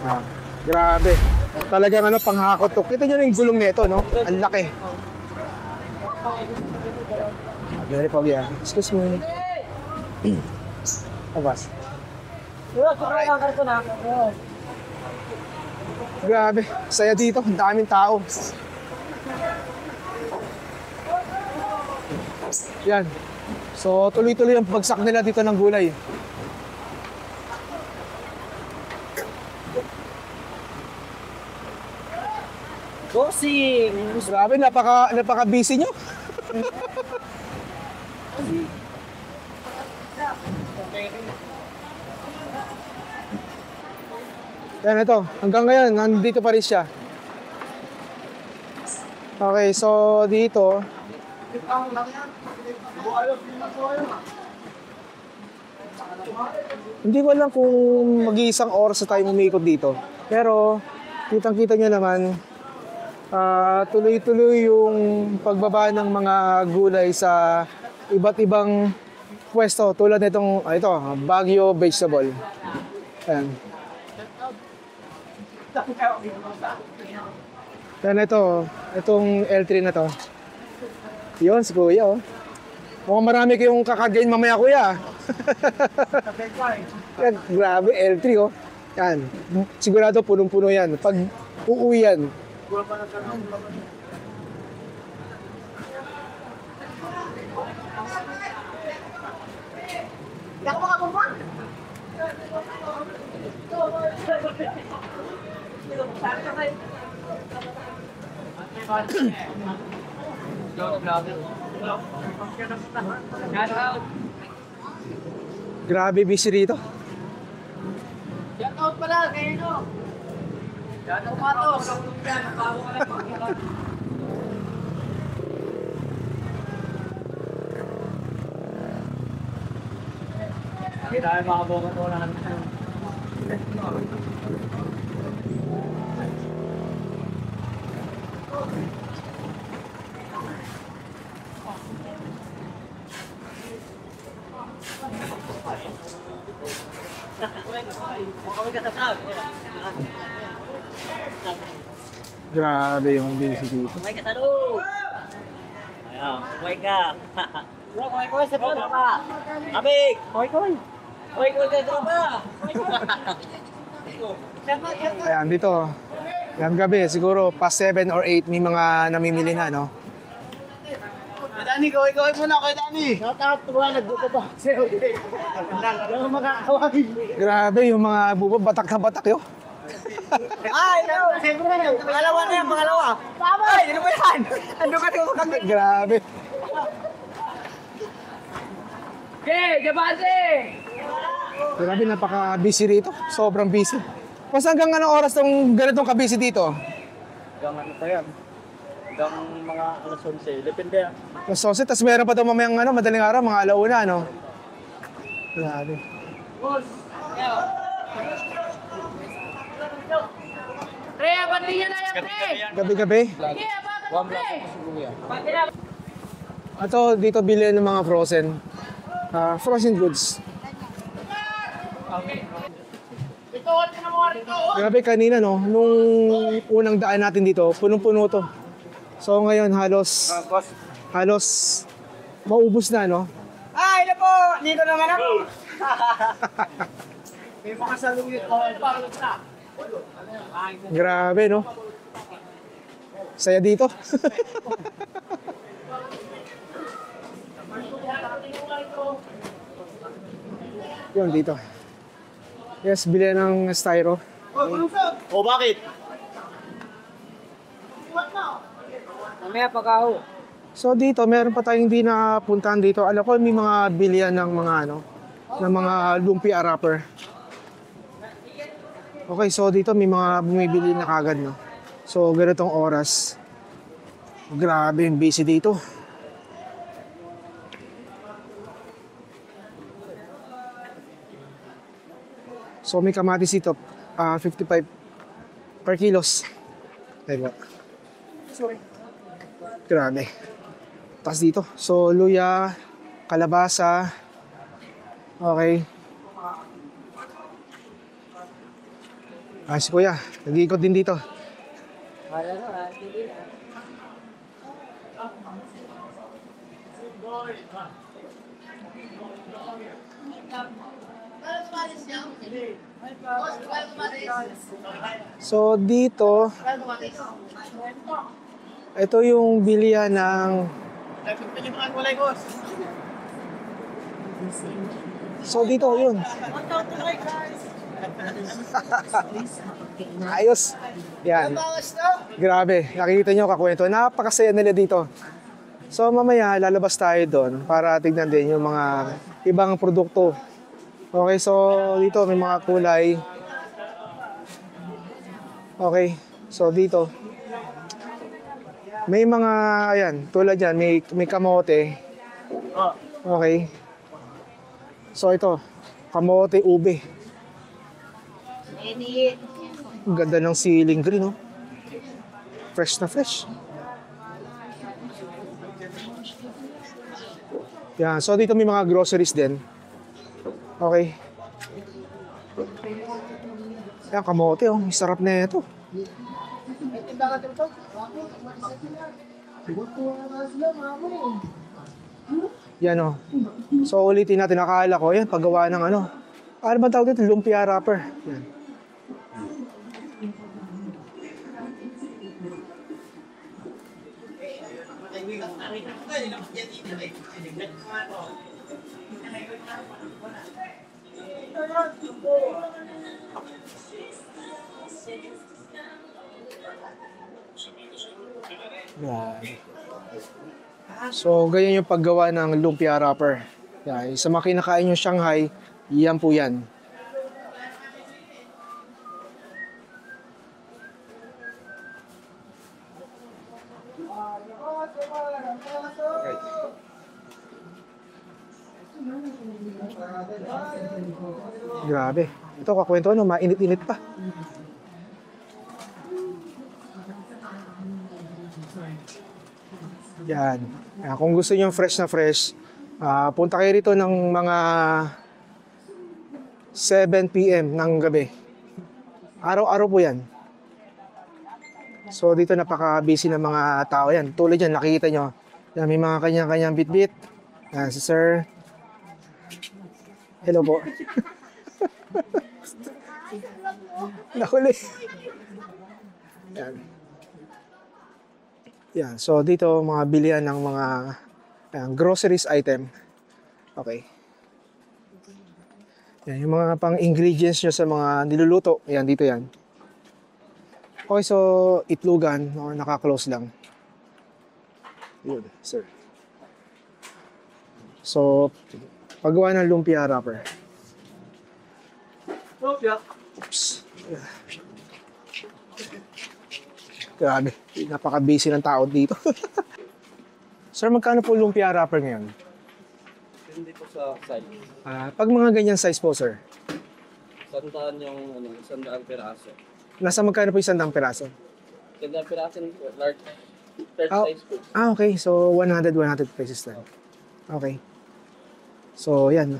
Ah, grabe. Talagang ano, panghakot to. Kita nyo na yung gulong nito, no? Ang laki. Very pog yan. Excuse me. Abas. Grabe. Saya dito. Ang daming tao. Yan. So, tuloy-tuloy ang bagsak nila dito ng gulay. Bossing! Grabe, napaka-busy nyo. Yan, ito. Hanggang ngayon, nandito pa rin siya. Okay, so dito. Hindi ko alam kung mag-iisang oras na tayo umikot dito. Pero, kitang-kita nyo naman, tuloy-tuloy yung pagbaba ng mga gulay sa iba't ibang pwesto tulad nitong ito, Baguio Vegetable. Ayan. Yan itong L3 na to. Yun, si Kuya, oh. Mukhang marami kayong kakagain mamaya, Kuya. Yan, grabe, L3, oh. Yan, sigurado punong-puno yan. Pag uuwi yan. Grabe, busy rito. Shout out pala, kayo no. Shout out Matos. Hindi tayo makabungan ko lang. Grabe yung busy dito. Kumay ka talo. Ayan, kumay ka. Bro, kumay ko sa tropa. Abig, kumay ko. Kumay ko sa tropa. Ayan, dito. Yan gabi, siguro past 7 or 8 may mga namimili na, no? Dani, kumay muna kay Dani. Shout out, tuwa, nagduko pa. Yung makakawagin. Grabe, yung mga bubo, batak na batak yun. Ay, no, siyempre. Pangalawa na yan, pangalawa. Ay, ano ba yan? Ano ka ito? Grabe. Okay, Gabate! Grabe, napaka-busy rito. Sobrang busy. Mas hanggang anong oras tong ganitong ka-busy dito? Hanggang ano pa yan? Hanggang mga alas 11. Depende yan. Mas 11, tapos meron pa daw mamayang madaling araw, mga alauna, no? Grabe. Pre, abati niya na yan, pre! Gabi-gabi. Sige, abati, pre! Ito, dito bilhin ng mga frozen goods. Grabe kanina, no? Nung unang daan natin dito, punong-puno to. So ngayon, halos maubos na, no? Ay, ano po! Dito naman ako! May makasalungit ko. Grabe, no? Saya dito. Yun, dito. Yes, bili ng styro. O, bakit? Mamaya pagkaho. So dito, meron pa tayong hindi napuntahan dito. Alam ko, may mga bilihan ng mga ng mga lumpia wrapper. Okay, so dito may mga bumibili na kagad, no? So, ganitong oras. Grabe, yung busy dito. So, may kamatis dito, 55 per kilos. Ayun. Grabe. Tapos dito, so luya, kalabasa. Okay. Si Kuya, nag-iikot din dito. So dito, ito yung bilihan ng so dito yun. Ayos. Yan. Grabe. Nakikita nyo kakwento. Napakasaya nila dito. So mamaya lalabas tayo doon para tignan din yung mga ibang produkto. Okay, so dito may mga kulay. Okay. So dito may mga ayan, tulad yan, may kamote. Okay. So ito, kamote ube. Ang ganda ng ceiling green, no? Fresh na fresh. Yan, so dito may mga groceries din. Okay. Yan, kamote, oh. Sarap na ito. Yan o. So ulitin natin, nakakala ko, yan, paggawa ng ano. Ano ba tawag dito? Lumpia wrapper. Yan. Yan. So, ganyan yung paggawa ng lumpia wrapper. Yan. Sa mga kinakain yung Shanghai, yan po yan. Grabe. Ito, kakwento, no? Mainit-init pa. Yan. Kung gusto niyo fresh na fresh, punta kayo rito ng mga 7 p.m. ng gabi. Araw-araw po yan. So dito napaka-busy ng mga tao yan. Tulad yan, nakikita nyo. Yan, may mga kanya-kanyang bit-bit. Yan, si sir. Hello po. Nahuli. Yan. Yan. So dito mga bilihan ng mga groceries item. Okay. Yan, yung mga pang-ingredients nyo sa mga niluluto. Yan, dito yan. Okay, so itlogan, naka-close lang. Yun, sir. So, paggawa ng lumpia wrapper. Lumpia. Oops. Grabe, napaka-busy ng tao dito. Sir, magkano po lumpia wrapper ngayon? Hindi po sa size. Pag mga ganyan size po, sir. Sandaan yung 100 peraso. Nasa magkano po yung 100 piraso? 100 peraso large. Third Ah, size po. okay. So, 100 pesos lang. Okay. So, yan.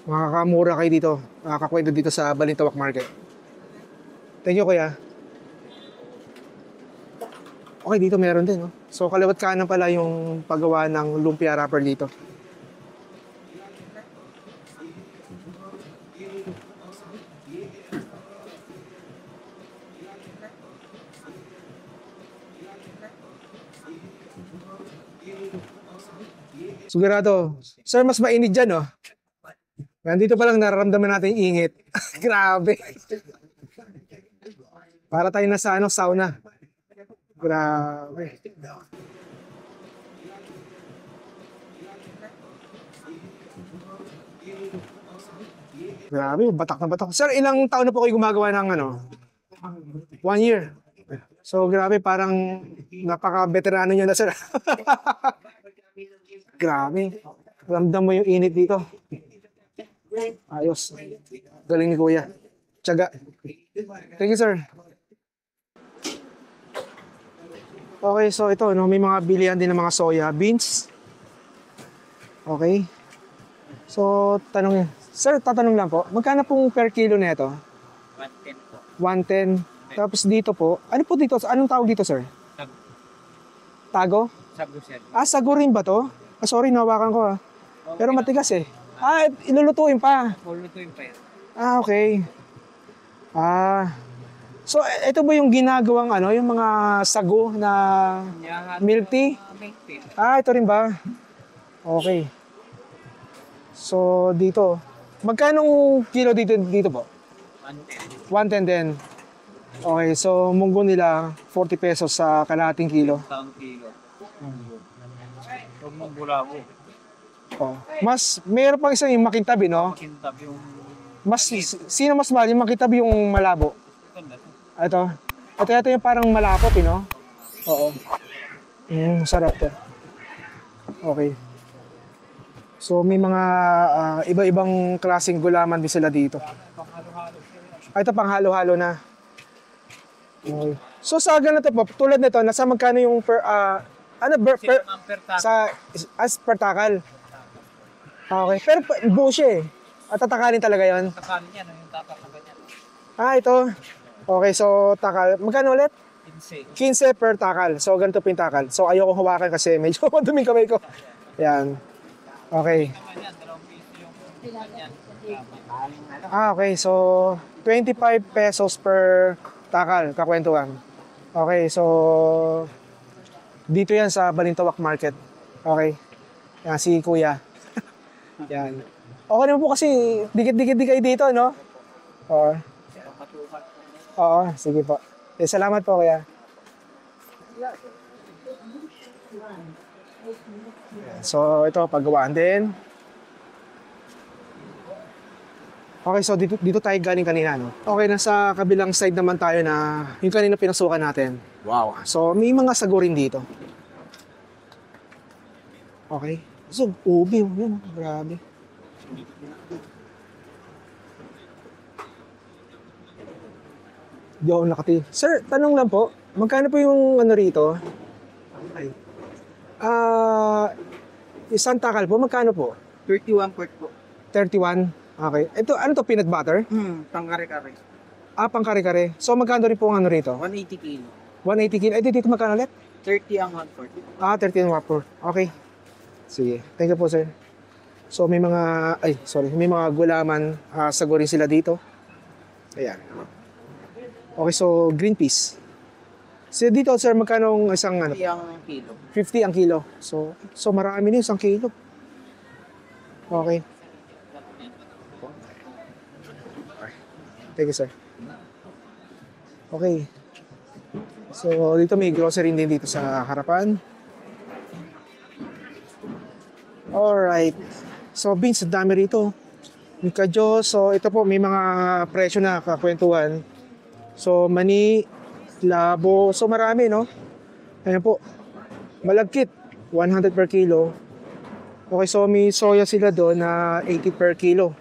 Makakamura kayo dito. Makakakwento dito sa Balintawak Market. Thank you, kuya. Okay, dito meron din, no? So, kaliwat kanan pala yung paggawa ng lumpia wrapper dito. Sigurado. Sir, mas mainit dyan, no? Nandito pa lang nararamdaman natin yung ingit. Grabe. Para tayo nasa sauna. Grabe. Grabe, batak na batak. Sir, ilang taon na po kayo gumagawa ng 1 year. So, grabe, parang napaka-veterano nyo na, sir. Grabe. Ramdam mo yung init dito. Ayos. Galing ni kuya. Tiyaga. Thank you, sir. Okay, so ito, no, may mga bilihan din ng mga soya beans. Okay. So, tanong, sir, tatanong lang po, magkano pong per kilo na ito? 110 po. 110. Tapos dito po, ano po dito? Anong tawag dito, sir? Tago? Sago, sir. Sago rin ba to? Sorry, nawakan ko Pero matigas eh. Ilulutuin pa. Pulutuin pa yan. Okay. So ito ba yung ginagawang yung mga sago na milk tea? Milk tea. Ito rin ba? Okay. So dito, magkano kilo dito po? 110. 110 din. Okay, so munggo nila 40 pesos sa kalahating kilo. Taong kilo. Huwag mong bulabo. Mas mayroon pang isang yung makintabi, no? Kintab yung... Sino mas mahal? Yung makintabi yung malabo? Ito. Ito yung parang malapot, no? Oo. Sarap to. Okay. So may mga iba-ibang klaseng gulaman din sila dito. Ito pang halo-halo na. Okay. So sa ganito po, tulad nito, nasa magkano yung per takal? Okay. Pero buo siya eh. At tatakalin talaga yon. Tatakalin yan, yung tatak na ganyan. Ito. Okay, so takal. Magkano ulit? 15 per takal. So, ganito po yung takal. So, ayoko hawakan kasi medyo maduming kamay ko. Yan. Okay. Okay. So, 25 pesos per takal, kakwentuhan. Okay. So, dito yan sa Balintawak Market. Okay. Yan, si Kuya. Yan. Okay naman po kasi dikit-dikit kayo dito, no? Oo. Oo, sige po. Salamat po, Kuya. So, ito, paggawaan din. Okay, so dito tayo galing kanina, no? Okay, nasa kabilang side naman tayo na yung kanina pinasukan natin. Wow. So, may mga sago rin dito. Okay. So, ubi, yun, grabe. Di ako nakati. Sir, tanong lang po, magkano po yung ano rito? Ay. Isang takal po, magkano po? 31 quart po. 31? Okay. Ito, ano to, peanut butter? Pangkare-kare. Pang-kare-kare. So, magkano rin po ang ano rito? 180 kilo. 180 kilo. Dito magkano ulit? 30 ang 1 quart. 13 whopper. Okay. Sige. Thank you po, sir. So, may mga, may mga gulaman, sago rin sila dito. Ayan. Okay, so, green peas. So, dito, sir, magkano ang isang, 30 ang kilo. 50 ang kilo. So marami din, 1 kilo. Okay. Thank you, sir. Okay. So, dito may grocery din dito sa harapan. Alright. So, beans, ang dami rito. Mikadyo. So, ito po, may mga presyo na kakwentuhan. So, mani, labo. So, marami, no? Ayan po. Malagkit, 100 per kilo. Okay, so may soya sila doon na 80 per kilo.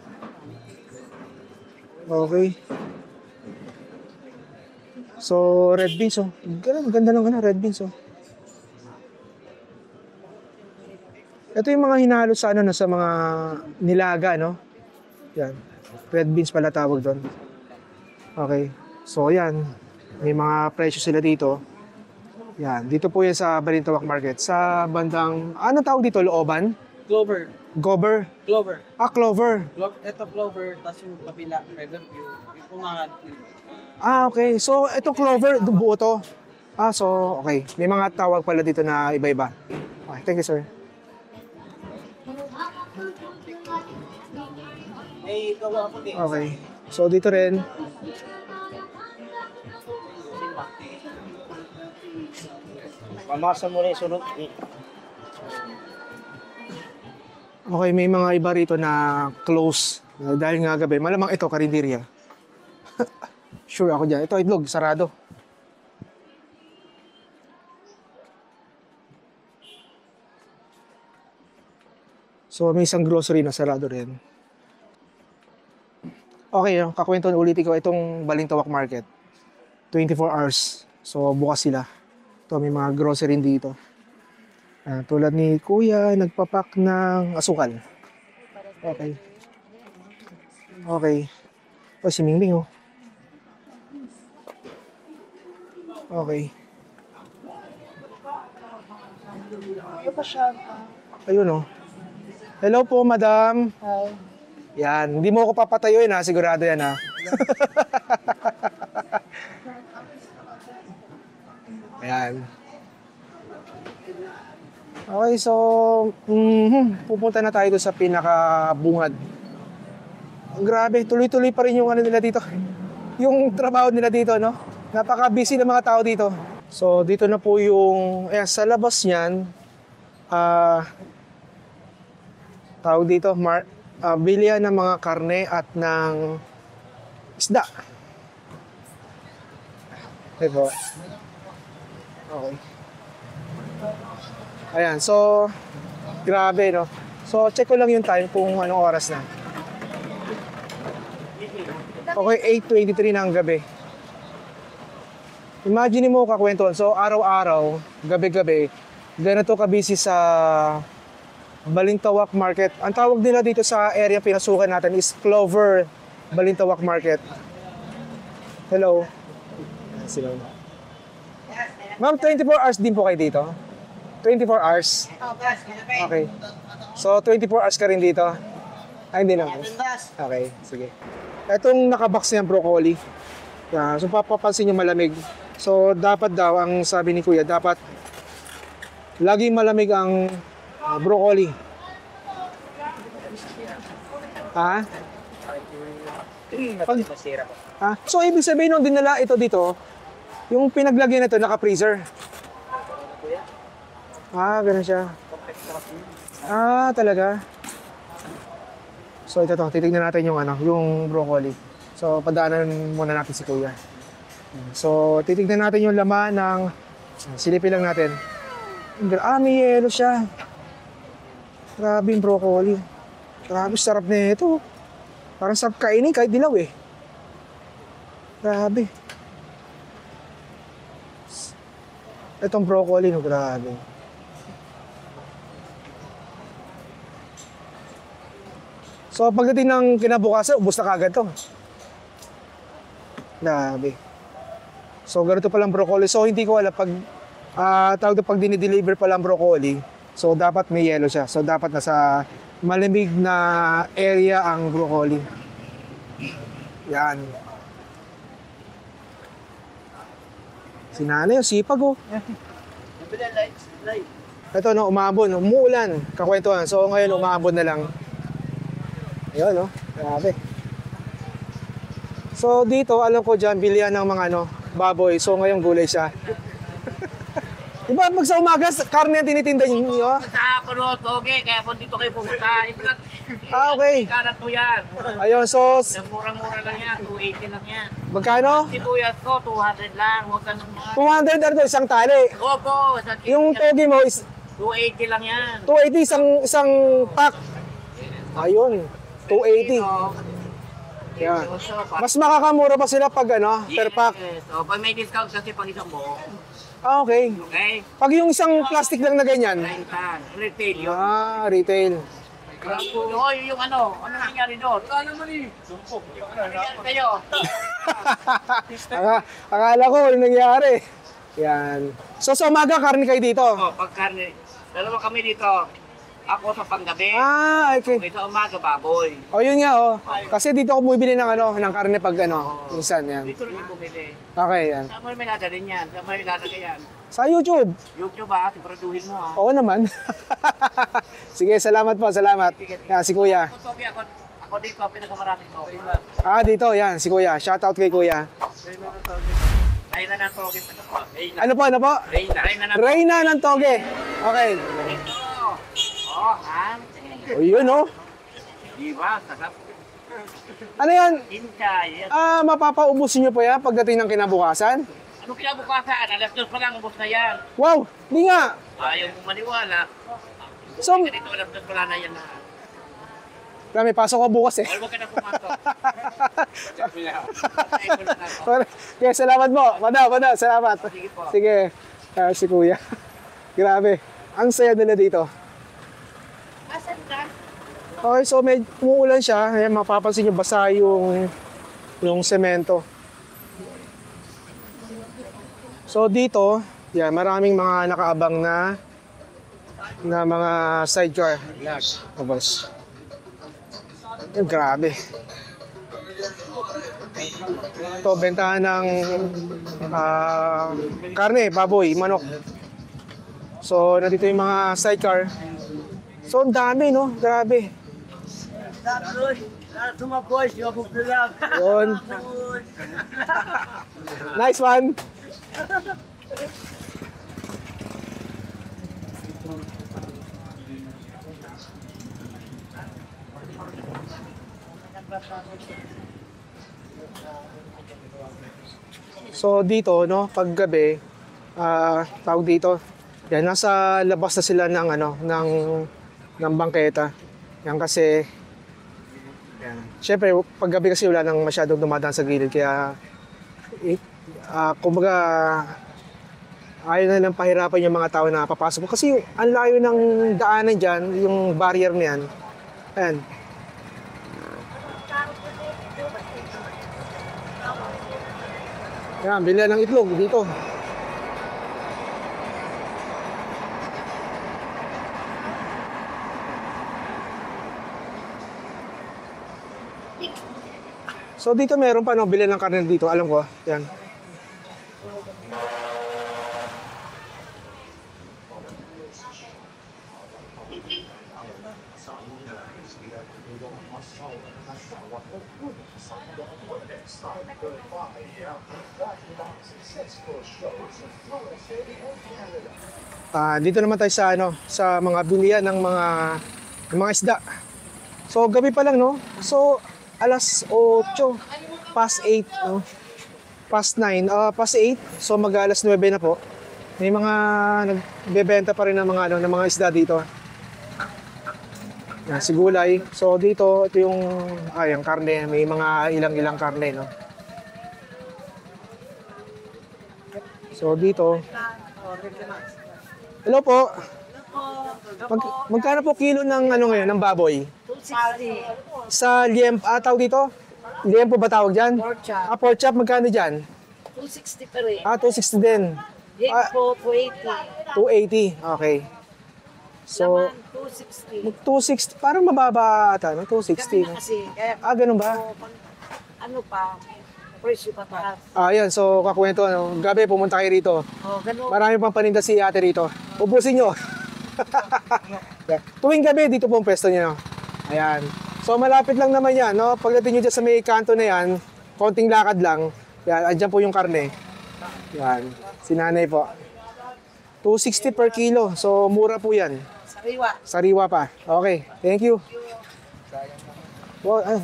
Okay. So, red beans, oh. Ganda ng red beans, oh. Ito yung mga hinalo sa sa mga nilaga, no? Yan. Red beans pala tawag doon. Okay. So, yan. May mga presyo sila dito. Yan. Dito po yan sa Balintawak Market. Sa bandang, ano tawag dito? Looban? Clover. Gober? Clover. Clover. Ito clover, tapos yung kapila, Riverview. Yung pumangat. Okay. So, itong clover, buo to. So, okay. May mga tawag pala dito na iba-iba. Okay. Thank you, sir. Eh, gawa ko din. Okay. So, dito rin. Pamasa mo na yung sunod. Okay, may mga iba rito na close. Dahil nga gabi. Malamang ito, karinderya. Sure ako dyan. Ito, itlog, sarado. So, may isang grocery na sarado rin. Okay, kakwento ulitin ko itong Balintawak Market. 24 hours. So, bukas sila. Ito, may mga grocery dito. Tulad ni Kuya, nagpapak ng asukal. Okay. Okay. O, si Mingming, oh. Okay. Ayun, oh. Hello po, madam. Hi. Yan. Hindi mo ako papatayuin, ha? Sigurado yan, ha? Ayan. Okay, so pupunta na tayo doon sa pinakabungad. Grabe, tuloy-tuloy pa rin yung ano nila dito. Yung trabaho nila dito, no? Napaka-busy ng mga tao dito. So, dito na po yung, sa labas niyan, tawag dito, bilihan ng mga karne at ng isda. Okay po. Okay. Ayan, so, grabe, no? So, check ko lang yung time kung anong oras na. Okay, 8:23 na ang gabi. Imagine mo kakwentuhan. So, araw-araw, gabi-gabi, ganito ka-busy sa Balintawak Market. Ang tawag nila dito sa area pinasukan natin is Clover Balintawak Market. Hello. Sila. Ma'am, 24 hours din po kayo dito? 24 hours? Okay. So, 24 hours ka rin dito? Ay, hindi naman. Okay, sige. Itong nakabox niyang broccoli. Yeah, so, papapansin nyo malamig. So, dapat daw, ang sabi ni Kuya, dapat laging malamig ang broccoli. Ha? So, ibig sabihin nung dinala ito dito, yung pinaglagyan nito, naka-freezer. Ganun siya. Talaga. So, ito to. Titignan natin yung, yung broccoli. So, padaanan muna natin si Kuya. So, titignan natin yung laman ng... Silipin lang natin. May yelo siya. Grabe yung broccoli. Grabe, sarap na ito. Parang sarap kainin kahit dilaw eh. Grabe. Itong broccoli, no, grabe. So, pagdating ng kinabukasan, ubos na kagad to. Grabe. So, ganito palang broccoli. So, hindi ko alam pag pag dinideliver palang broccoli, so dapat may yellow siya. So, dapat nasa malamig na area ang broccoli. Yan. Si nanay, sipag oh. Ito no, umabon, umuulan, kakwentuhan. So, ngayon umabon na lang. Ayun, no? Grabe. So, dito, alam ko dyan, bilihan ng mga baboy. So, ngayon gulay siya. Diba, pag sa umaga, karne ang tinitinda niyo? Sa Kuno, Toge, kaya kung dito kayo pumunta, Okay. ikalat po yan. Ayun, so, Murang-mura lang yan, 280 lang yan. magkano? Sibuyas ko, 200 lang, huwag ka nang mga... 200 ano, isang tali. Opo, Yung togi mo is 280 lang yan. 280 isang pack. Ayun, 280. Yan. Mas makakamura pa sila pag per pack. So, pag may discount kasi pag isang buo. Okay. Okay? Pag yung isang plastic lang na ganyan. Retail yun. Retail. Yung ano nangyari doon? Ano naman eh? Kayo. Akala ko ano nangyari. Yan. So sa umaga, karne kayo dito? Pag karne. Dalawa kami dito. Ako sa panggabi. Okay. Sa umaga, baboy. Yun nga Kasi dito ako bumibili ng ng karne pag minsan yan. Dito rin yung bumili. Okay, yan. Saan mo may dadalhin yan? Saan mo may lalagay yan? Sa YouTube. YouTube siguraduhin mo Oo naman. Sige, salamat po, salamat. Yan, si Kuya. Ako dito, pinakamarami ko. Dito, yan, si Kuya. Shoutout kay Kuya. Reyna ng Toge. Ano po? Reyna ng Reyna ng Toge. Okay. Yun, Diba? Sarap. Ano yan? Hintay. Mapapaubusin niyo po yan pagdating ng kinabukasan? Ano kinabukasan? Alas 2 pa lang, ubos na yan. Wow, di nga. Ayaw mo maniwala. So, Ganito, alas 2 pala na yan na. may pasok ko bukas eh. Huwag ka na pumasok. Kaya salamat po. Madam, salamat. Sige po. Sige. Si Kuya. Grabe. Ang saya nila dito. Asan ka? Okay, so may umuulan siya. Ayan, mapapansin nyo basa yung semento. So dito, yan, maraming mga nakaabang na mga sidecar. Tapos, grabe. Ito, bentahan ng karne, baboy, manok. So, nandito yung mga sidecar. So, ang dami, no? Grabe. Yun. Nice one. So dito, no, paggabi, tawag dito, yan, nasa labas na sila ng ng bangketa. Yan kasi, yan. Siyempre, paggabi kasi wala nang masyadong dumadaan sa gilid, kaya, kumbaga, ayaw na lang pahirapan yung mga tao na papasok. Kasi ang layo ng daanan dyan, yung barrier na yan, ayan. Yan, bilhan ng itlog dito. So dito meron pa no, bilhin ng karne dito, alam ko. Yan. Dito naman tayo sa ano, sa mga bilihan ng mga isda. So gabi pa lang no. So alas 8, past 8 no. Past 9, past 8. So mag-alas 9 na po. May mga nagbebenta pa rin ng mga ano, ng mga isda dito. Yan, si gulay. So dito ito yung yung karne, may mga ilang karne no. So dito. Hello po. Magkano po kilo ng ano ngayon, ng baboy? 260. Sa tawag dito? Liempo ba tawag dyan? Pork chop. Pork chop, magkano dyan? 260 pa rin. 260 din. Liempo, 280. 280, okay. So, Laman, 260. 260, parang mababa ata, no? 260. Ganun na kasi. Kaya, Ganun ba? ano pa, presyo pa taas. Yan, so kakwento, ano, gabi pumunta kayo rito. Ganun. Marami pang paninda si ate rito. Ubusin nyo. Tuwing gabi, dito po ang pwesto niya. No? Ayan. So malapit lang naman yan. No? Pagdating nyo dyan sa may kanto na yan, konting lakad lang. Yan, andyan po yung karne. Yan. Si nanay po. 260 per kilo. So mura po yan. Sariwa. Sariwa pa. Okay. Thank you. Well,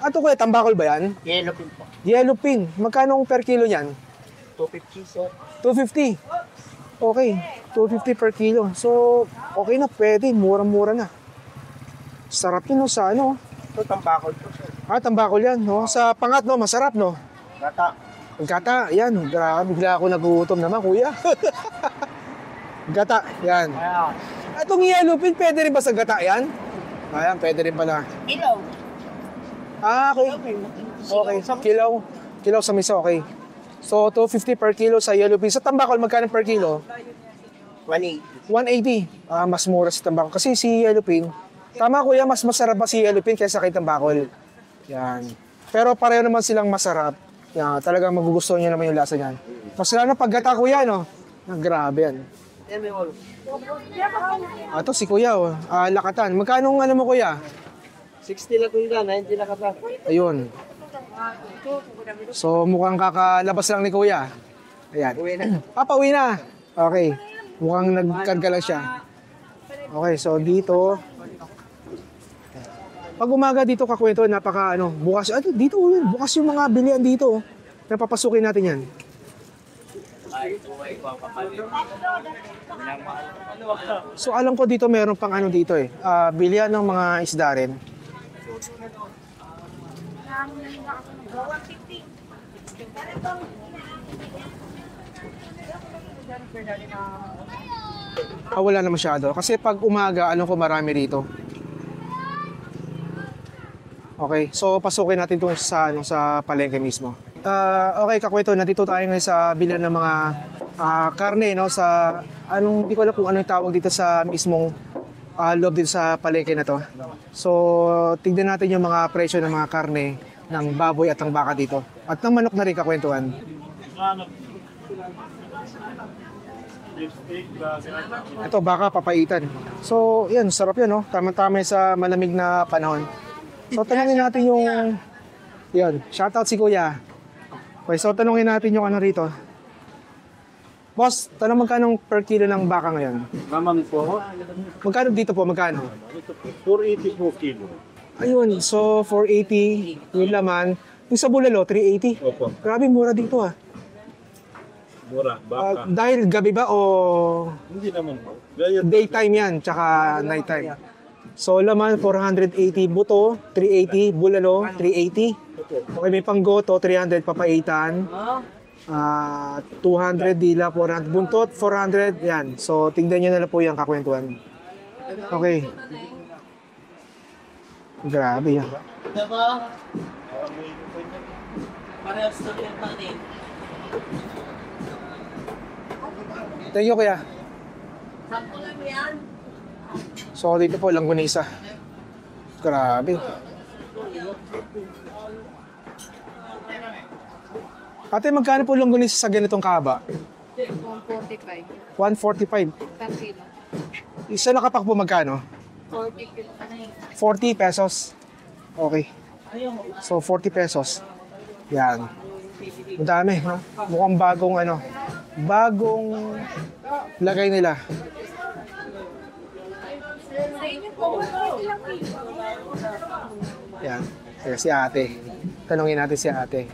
ato kuya, tambakol ba yan? Yellow pin po. Yellow pin. Magkano per kilo yan? 250 sir. 250. Okay, 250 per kilo. So, okay na, pwede. Murang-mura na. Sarap yun, no, sa ano. Ito, tambakol po sir. Tambakol yan, no. Sa pangat, no, masarap, no. Gata. Gata, yan. Grabe, bigla ako nagutom naman, kuya. Gata, yan. Ayan. Itong yellow pin, pwede rin ba sa gata yan? Ayan, pwede rin pala. Ilaw. Okay. Okay, kilaw. Kilaw sa misa, okay. So, 250 per kilo sa yellow pin. Sa tambakol, magkano per kilo? 180. 180. Mas mura sa tambakol. Kasi si yellow pin, tama kuya, mas masarap pa si yellow pin kaysa kay tambakol. Yan. Pero pareho naman silang masarap. Yan, talagang magugustuhan nyo naman yung lasa niyan. Mas lalo na paggata kuya, no? Grabe yan. Ito si kuya, oh. Lakatan. Magkano ano mo kuya? 60 lang kung 90 lang ka. Ayun. So mukhang kakalabas lang ni kuya. Ayan. Uwi na. Pauwi na. Okay. Mukhang nagkarga lang siya. Okay, so dito. Pag umaga dito kakwento, napaka bukas. Dito yun. Bukas yung mga bilihan dito. Napapasukin natin yan. So alam ko dito meron pang dito eh. Bilihan ng mga isda rin. Wala na masyado. Kasi pag umaga, alam ko marami rito. Okay, so pasukin natin ito sa palengke mismo. Okay, kakwento, nandito tayo ngayon sa bilan ng mga karne, no? Sa, hindi ko alam kung anong tawag dito sa mismong loob dito sa palengke na to. So, tignan natin yung mga presyo ng mga karne ng baboy at ng baka dito. At ng manok na rin kakwentuhan. Ito, baka papaitan. So, yan, sarap yan, no? Tama-tama sa malamig na panahon. So, tanungin natin yung... Yan, shoutout si Kuya. Okay, so tanungin natin yung rito. Boss, tanong magkano per kilo ng baka ngayon? Naman po, Magkano dito po, magkano? 480 po kilo. Ayun, so 480 yung laman. Yung sa bulalo, 380. Opo, Grabe, mura dito ah. mura, baka. Dahil gabi ba o Hindi naman po. Gaya, daytime yan, tsaka nighttime? So laman, 480. Buto, 380. Bulalo, 380. Okay, may panggoto, 300 papaitan. 200 dila, 400. Buntot, 400. Yan. So, tingnan nyo na lang po yung kakwentuhan. Okay. Grabe yan. Diba? Parehas na yung panin. Thank you, kuya. Sampo lang yan. So, dito po, langgunisa. Grabe. Ate, magkano po longganisa sa ganitong kahaba? 145 145. per kilo. Isa nakapak po magkano? 40 40 pesos. Okay. So, 40 pesos. Yan. Ang dami, no? Mukhang bagong ano. Bagong lagay nila. Yan. Kaya si ate. Tanungin natin si ate.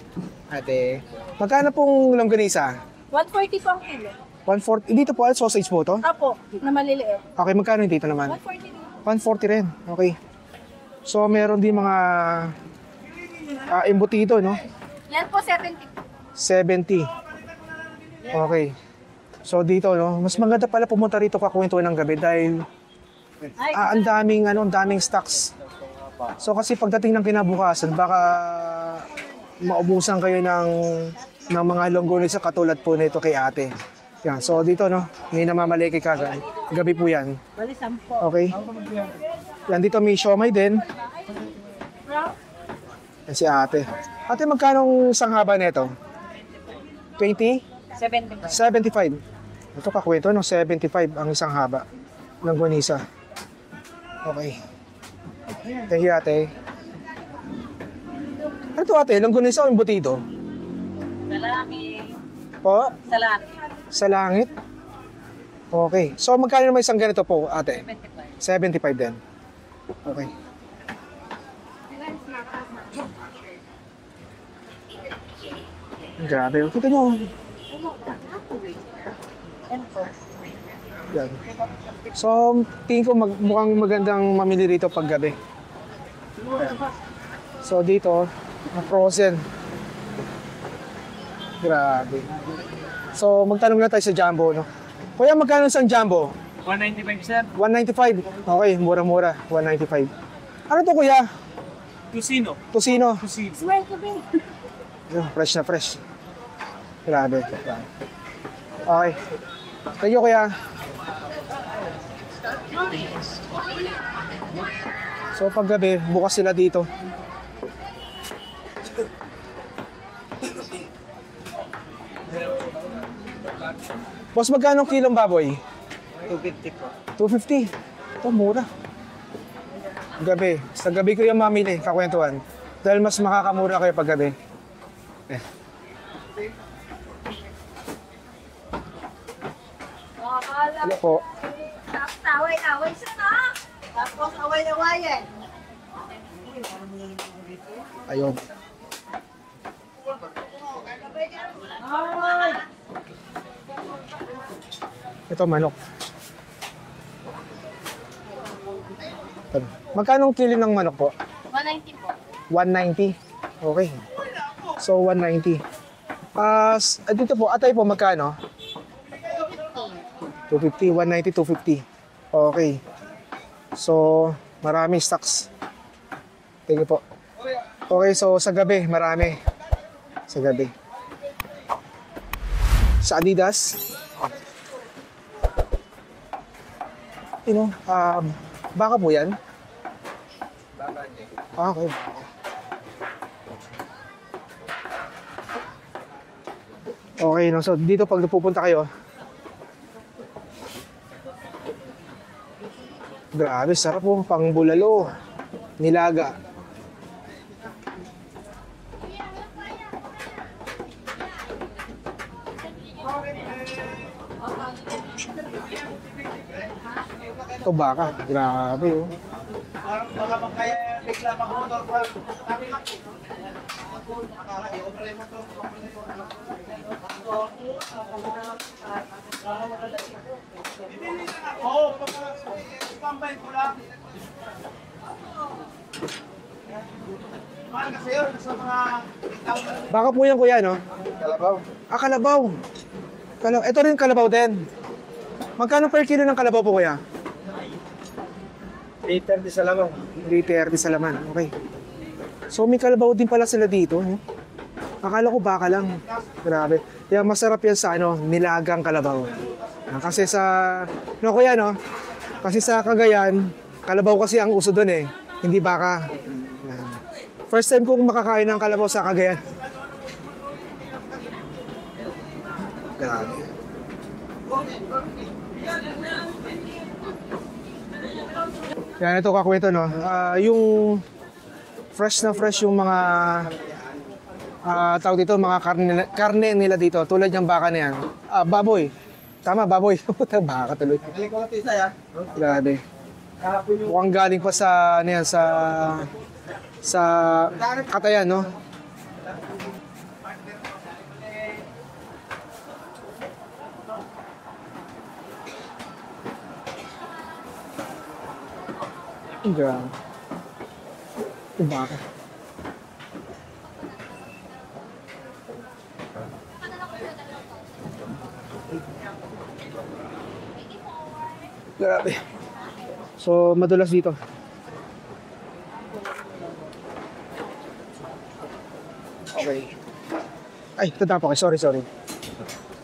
Ate, magkano pong longganisa? 140 po ang kilo. 140. Dito po, sausage po to? Apo, na maliliit. Okay, magkano yung dito naman? 140 din. 140 rin. Okay. So, meron din mga embutido, no? Yan po 70. 70. Okay. So, dito, no? Mas maganda pala pumunta rito kakwentuhan ng gabi dahil ang daming stocks. So, kasi pagdating ng kinabukasan, baka maubusan kayo ng mga longganisa katulad po nito kay ate. Yan. So, dito, no? May namamalengke kagad. Gabi po yan. Bali 10. Okay. Yan, dito may siomay din. Yan si ate. Ate, magkano isang haba nito? 20? 75. 75. Ito kakwento, no? 75 ang isang haba ng gonisa. Okay. Thank you, ate. Ano to, ate? Longganisa o embutido? Sa langit. Po? Sa langit. Sa langit? Okay. So, magkano naman isang ganito po, ate? 75. 75 din. Okay. Grabe. Kita nyo. Yan po. Yan. So, tingin ko mukhang magandang mamili rito pag gabi. Ayan. So, dito, frozen. Grabe. So, magtanong na tayo sa jumbo, no? Kuya, magkano isang jumbo? 195 sir. 195. Okay, mura-mura. 195. Ano to, kuya? Tusino. Tosino. Swear to be. Fresh na fresh. Grabe. Okay. Thank you, kuya. So, paggabi, bukas sila dito. Boss, magkano kilong baboy? 250 po. 250. Ito, mura. Gabi. Sa gabi ko yung mamili, kakwentuhan. Dahil mas makakamura kayo pag gabi. Eh. Ano po? Tapos away-away siya na. Tapos away-awayan. Ayun. Ito, manok. Magkano kilo ng manok po? 190 po. 190. Okay. So, 190. Dito po, atay po, magkano? 250. 190, 250. Okay. So, marami stocks. Thank you po. Okay, so sa gabi, marami. Sa gabi. Sa Adidas. Baka po yan? Okay. Okay, no? So dito pag pupunta kayo, grabe, sarap po. Pang bulalo. Nilaga. Ito baka. Grabe, oh. Baka po yan, kuya, no? Kalabaw. Kalabaw. Ito rin kalabaw din. Magkano per kilo ng kalabaw po, kuya? 830 sa lamang. 330 sa laman. Okay. So may kalabaw din pala sila dito. No? Akala ko baka lang. Grabe. Kaya masarap yan sa nilagang kalabaw. Kasi sa, no kuya, no? Kasi sa Cagayan, kalabaw kasi ang uso doon eh. Hindi baka. Yan. First time kong makakain ng kalabaw sa Cagayan. Grabe. Yan, ito kakwento, no? Yung fresh na fresh yung mga tawag dito, mga karne nila dito. Tulad yung baka na yan. Baboy. Tama, baboy. Baka tuloy. Grabe. Mukhang galing pa sa, ano yan, sa Katayan, no? Grabe. Baka. Grabe. So, madulas dito. Okay. Ay, tatapo kayo. Sorry.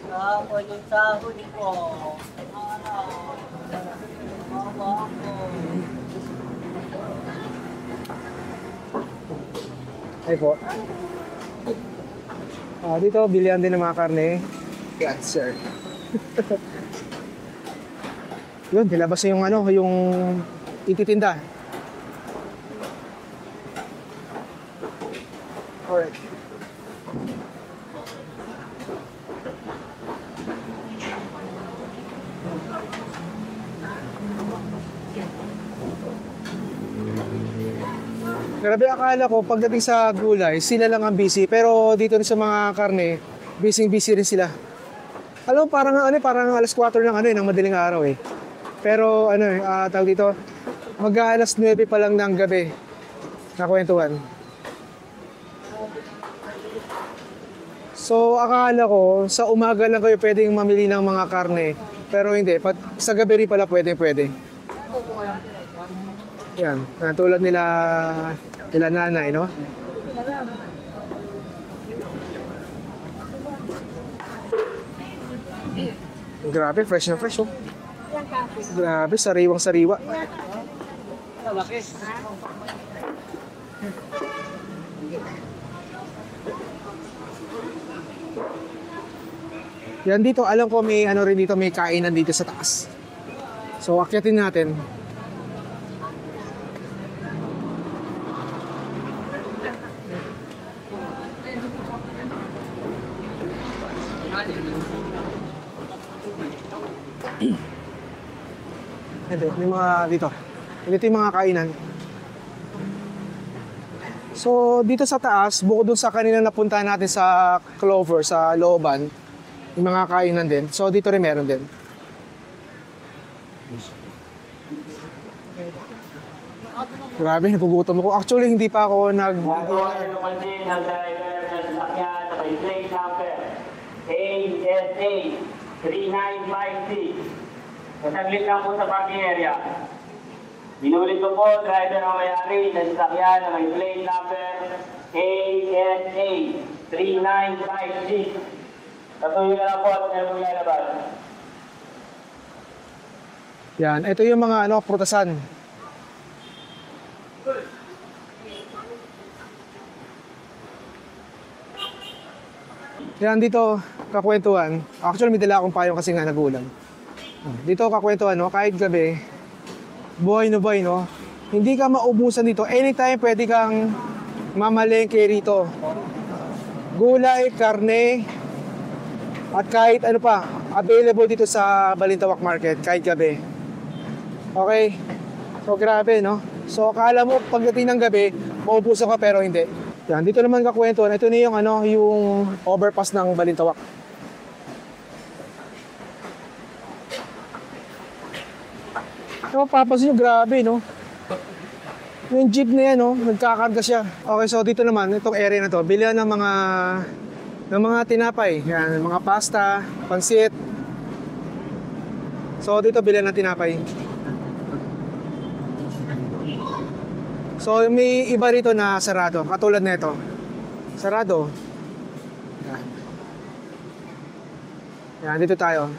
Ako yung sahod ko. Ay po. Dito, bilihan din ng mga karne. Yan, sir. Yun, nilabas na yung ano, yung ititinda. Alright. Grabe, akala ko pagdating sa gulay, sila lang ang busy. Pero dito rin sa mga karne, busy rin sila. Alam mo, parang alas 4 ng ng madaling araw eh. Pero tawag dito, mag-alas 9 pa lang ng gabi na kwentuhan. So akala ko, sa umaga lang kayo pwedeng mamili ng mga karne. Pero hindi, sa gabi rin pala pwede. Yan, tulad nila nanay, no? Grabe, fresh na fresh, oh. Grabe, sariwang-sariwa. Yan dito, alam ko may rin dito, may kainan dito sa taas. So, akyatin natin. Ito, may mga dito. Ito yung mga kainan. So, dito sa taas, bukod dun sa kanina napuntahan natin sa Clover, sa looban, yung mga kainan din. So, dito rin meron din. Grabe, nagugutom ako. Actually, hindi pa ako Nagawa ng lumansin ng driver ng sasakyan sa may plate number ASA 3956. Masaglit lang po sa parking area. Binulit ko po, driver ang may-ari ng sasakyan na may plate number ASA 3956. Tatuloy na lang po at meron mong lalabas. Yan, ito yung mga prutasan. Yan dito, kakwentuhan. Actually, may dala akong payong kasi nga nagulan. Dito kakwentuhan, kahit gabi, buhay na buhay, no? Hindi ka maubusan dito. Anytime pwede kang mamalengke rito. Gulay, karne, at kahit ano pa, available dito sa Balintawak Market, kahit gabi. Okay? So, grabe, no? So, akala mo pagdating ng gabi, maubusan ka pero hindi. Yan, dito naman kakwentuhan. Ito na yung, yung overpass ng Balintawak. So, papansin nyo, grabe, no? Yung jeep na yan, no? Nagkakarga siya. Okay, so dito naman, itong area na to, bilihan ng mga tinapay. Yan, mga pasta, pansit. So, dito bilihan ng tinapay. So, may iba rito na sarado, katulad na ito. Sarado. Yan. Yan, dito tayo.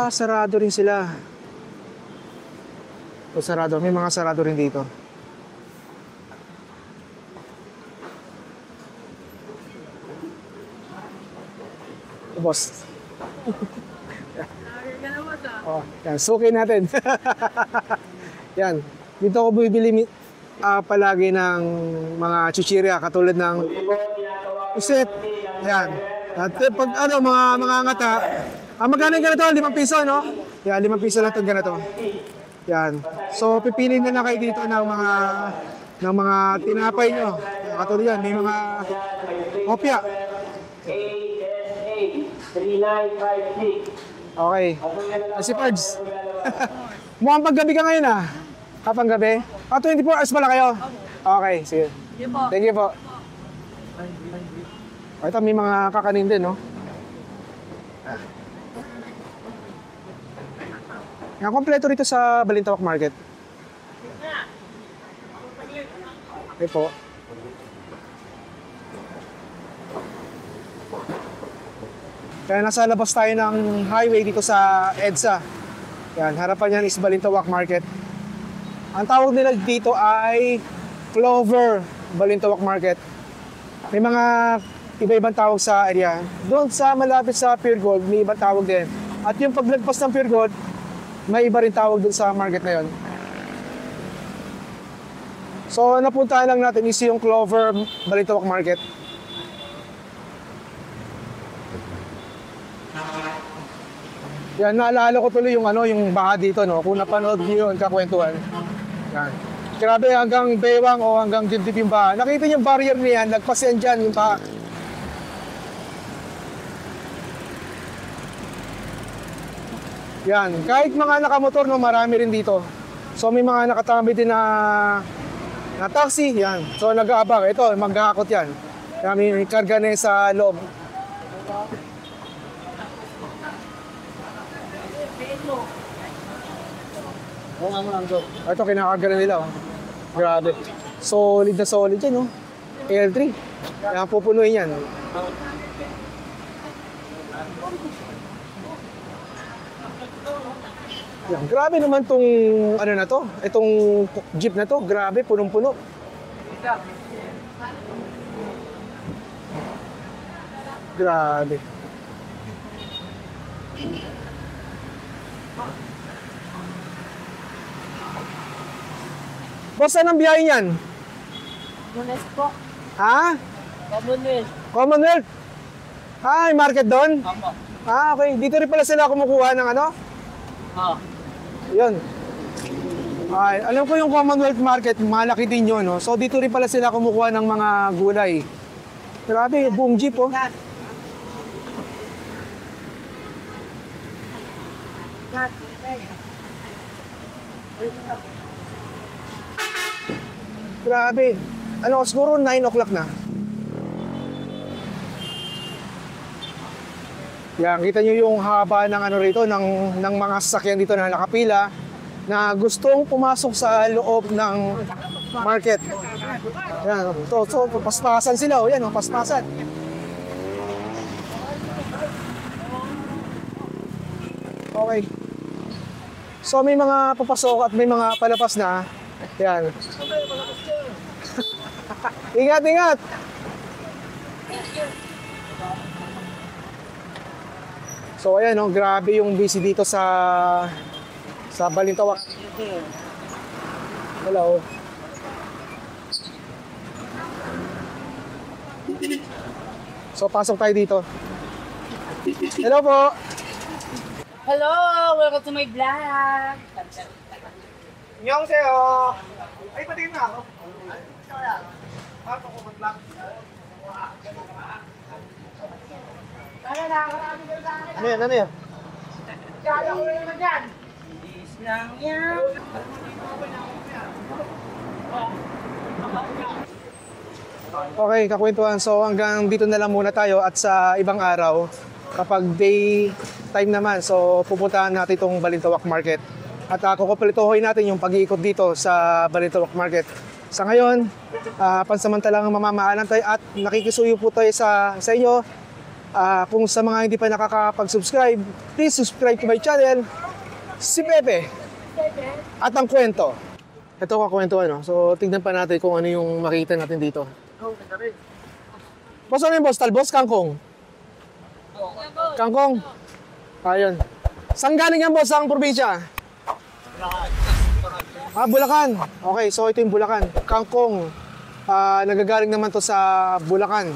Sarado rin sila. So, sarado. May mga sarado rin dito. Boss. Oh, yan, suki natin. Yan. Dito ako bibili palagi ng mga chichirya katulad ng uset. Yan. At pag ano, mga ngata, magkano yung ganito? 5 piso, no? Yan, 5 piso lang itong ganito. Yan. So, pipili na kayo dito ng mga tinapay nyo. Katulad yan, may mga kopya. ASA 3956. Okay. Si Pards. Mukhang paggabi ka ngayon ah. Kapang gabi? 24 hours pala kayo? Okay, sige. Thank you po. Ito, may mga kakanin din, no? Yan, kompleto rito sa Balintawak Market. Okay po. Kaya nasa labas tayo ng highway dito sa EDSA. Yan, harapan yan is Balintawak Market. Ang tawag nila dito ay Clover Balintawak Market. May mga iba-ibang tawag sa area. Doon sa malapit sa Pure Gold, may ibang tawag din. At yung paglagpas ng Pure Gold, may iba rin tawag doon sa market na yon. So, napuntahan lang natin is yung Clover Balintawak Market. Yan, naalala ko tuloy yung baha dito, no? Kung napanood niyo yung kakwentuhan. Yan. Grabe, hanggang bewang o hanggang dibdib yung baha. Nakita niyo yung barrier niyan, nagpas yan dyan yung baha. Yan, kahit mga nakamotor, no, marami rin dito. So may mga nakatambay din na taxi, yan. So nag-aabang, ito, maghahakot yan. Kaya may karga na sa loob. Ito, kinakarga na nila. Oh. Grabe. Solid na solid yan, no? L3. Kaya pupunuin yan. Yan. Grabe naman tong ano na to, itong jeep na to, grabe, punong-puno. Grabe. Boss, saan ang biyahe niyan? Lunes po. Ha? Commonwealth. Commonwealth? Ah, may market doon? Tama. Ah, okay. Dito rin pala sila kumukuha ng ano? Yun. Ay, alam ko yung Commonwealth Market, malaki din yun, no? So dito rin pala sila kumukuha ng mga gulay. Grabe, buong jeep, oh. Grabe. Ano, siguro 9 o'clock na. Yan, kita nyo yung haba ng ano rito, ng mga sasakyan dito na nakapila na gustong pumasok sa loob ng market. Yan, so paspasan sila, oh, yan, oh, paspasan. Okay. So may mga papasok at may mga palabas na. Yan. Ingat, ingat! So ayan, oh, grabe yung busy dito sa Balintawak. Hello. So pasok tayo dito. Hello po. Hello! Welcome to my vlog! Annyeonghaseyo. Ay, patingin na ako. Ano yan? Ano yan? Kala ko rin naman dyan! Is lang yan! Okay, kakwentuhan. So hanggang dito na lang muna tayo at sa ibang araw, kapag day time naman, so pupuntahan natin itong Balintawak Market. At kukumpletuhin natin yung pag-iikot dito sa Balintawak Market. Sa ngayon, pansamantalang mamamaanan tayo at nakikisuyo po tayo sa inyo. Kung sa mga hindi pa nakakapag-subscribe, please subscribe to my channel, si Pepe. At ang kwento. Ito kakwentuhan, no? So tignan pa natin kung ano yung makita natin dito. Boss, ano yung boss? Talbos? Kangkong? Kangkong? Ayun. Saan galing yan, boss? Saan probinsya? Bulacan. Okay, so ito yung Bulacan. Kangkong. Nagagaling naman to sa Bulacan.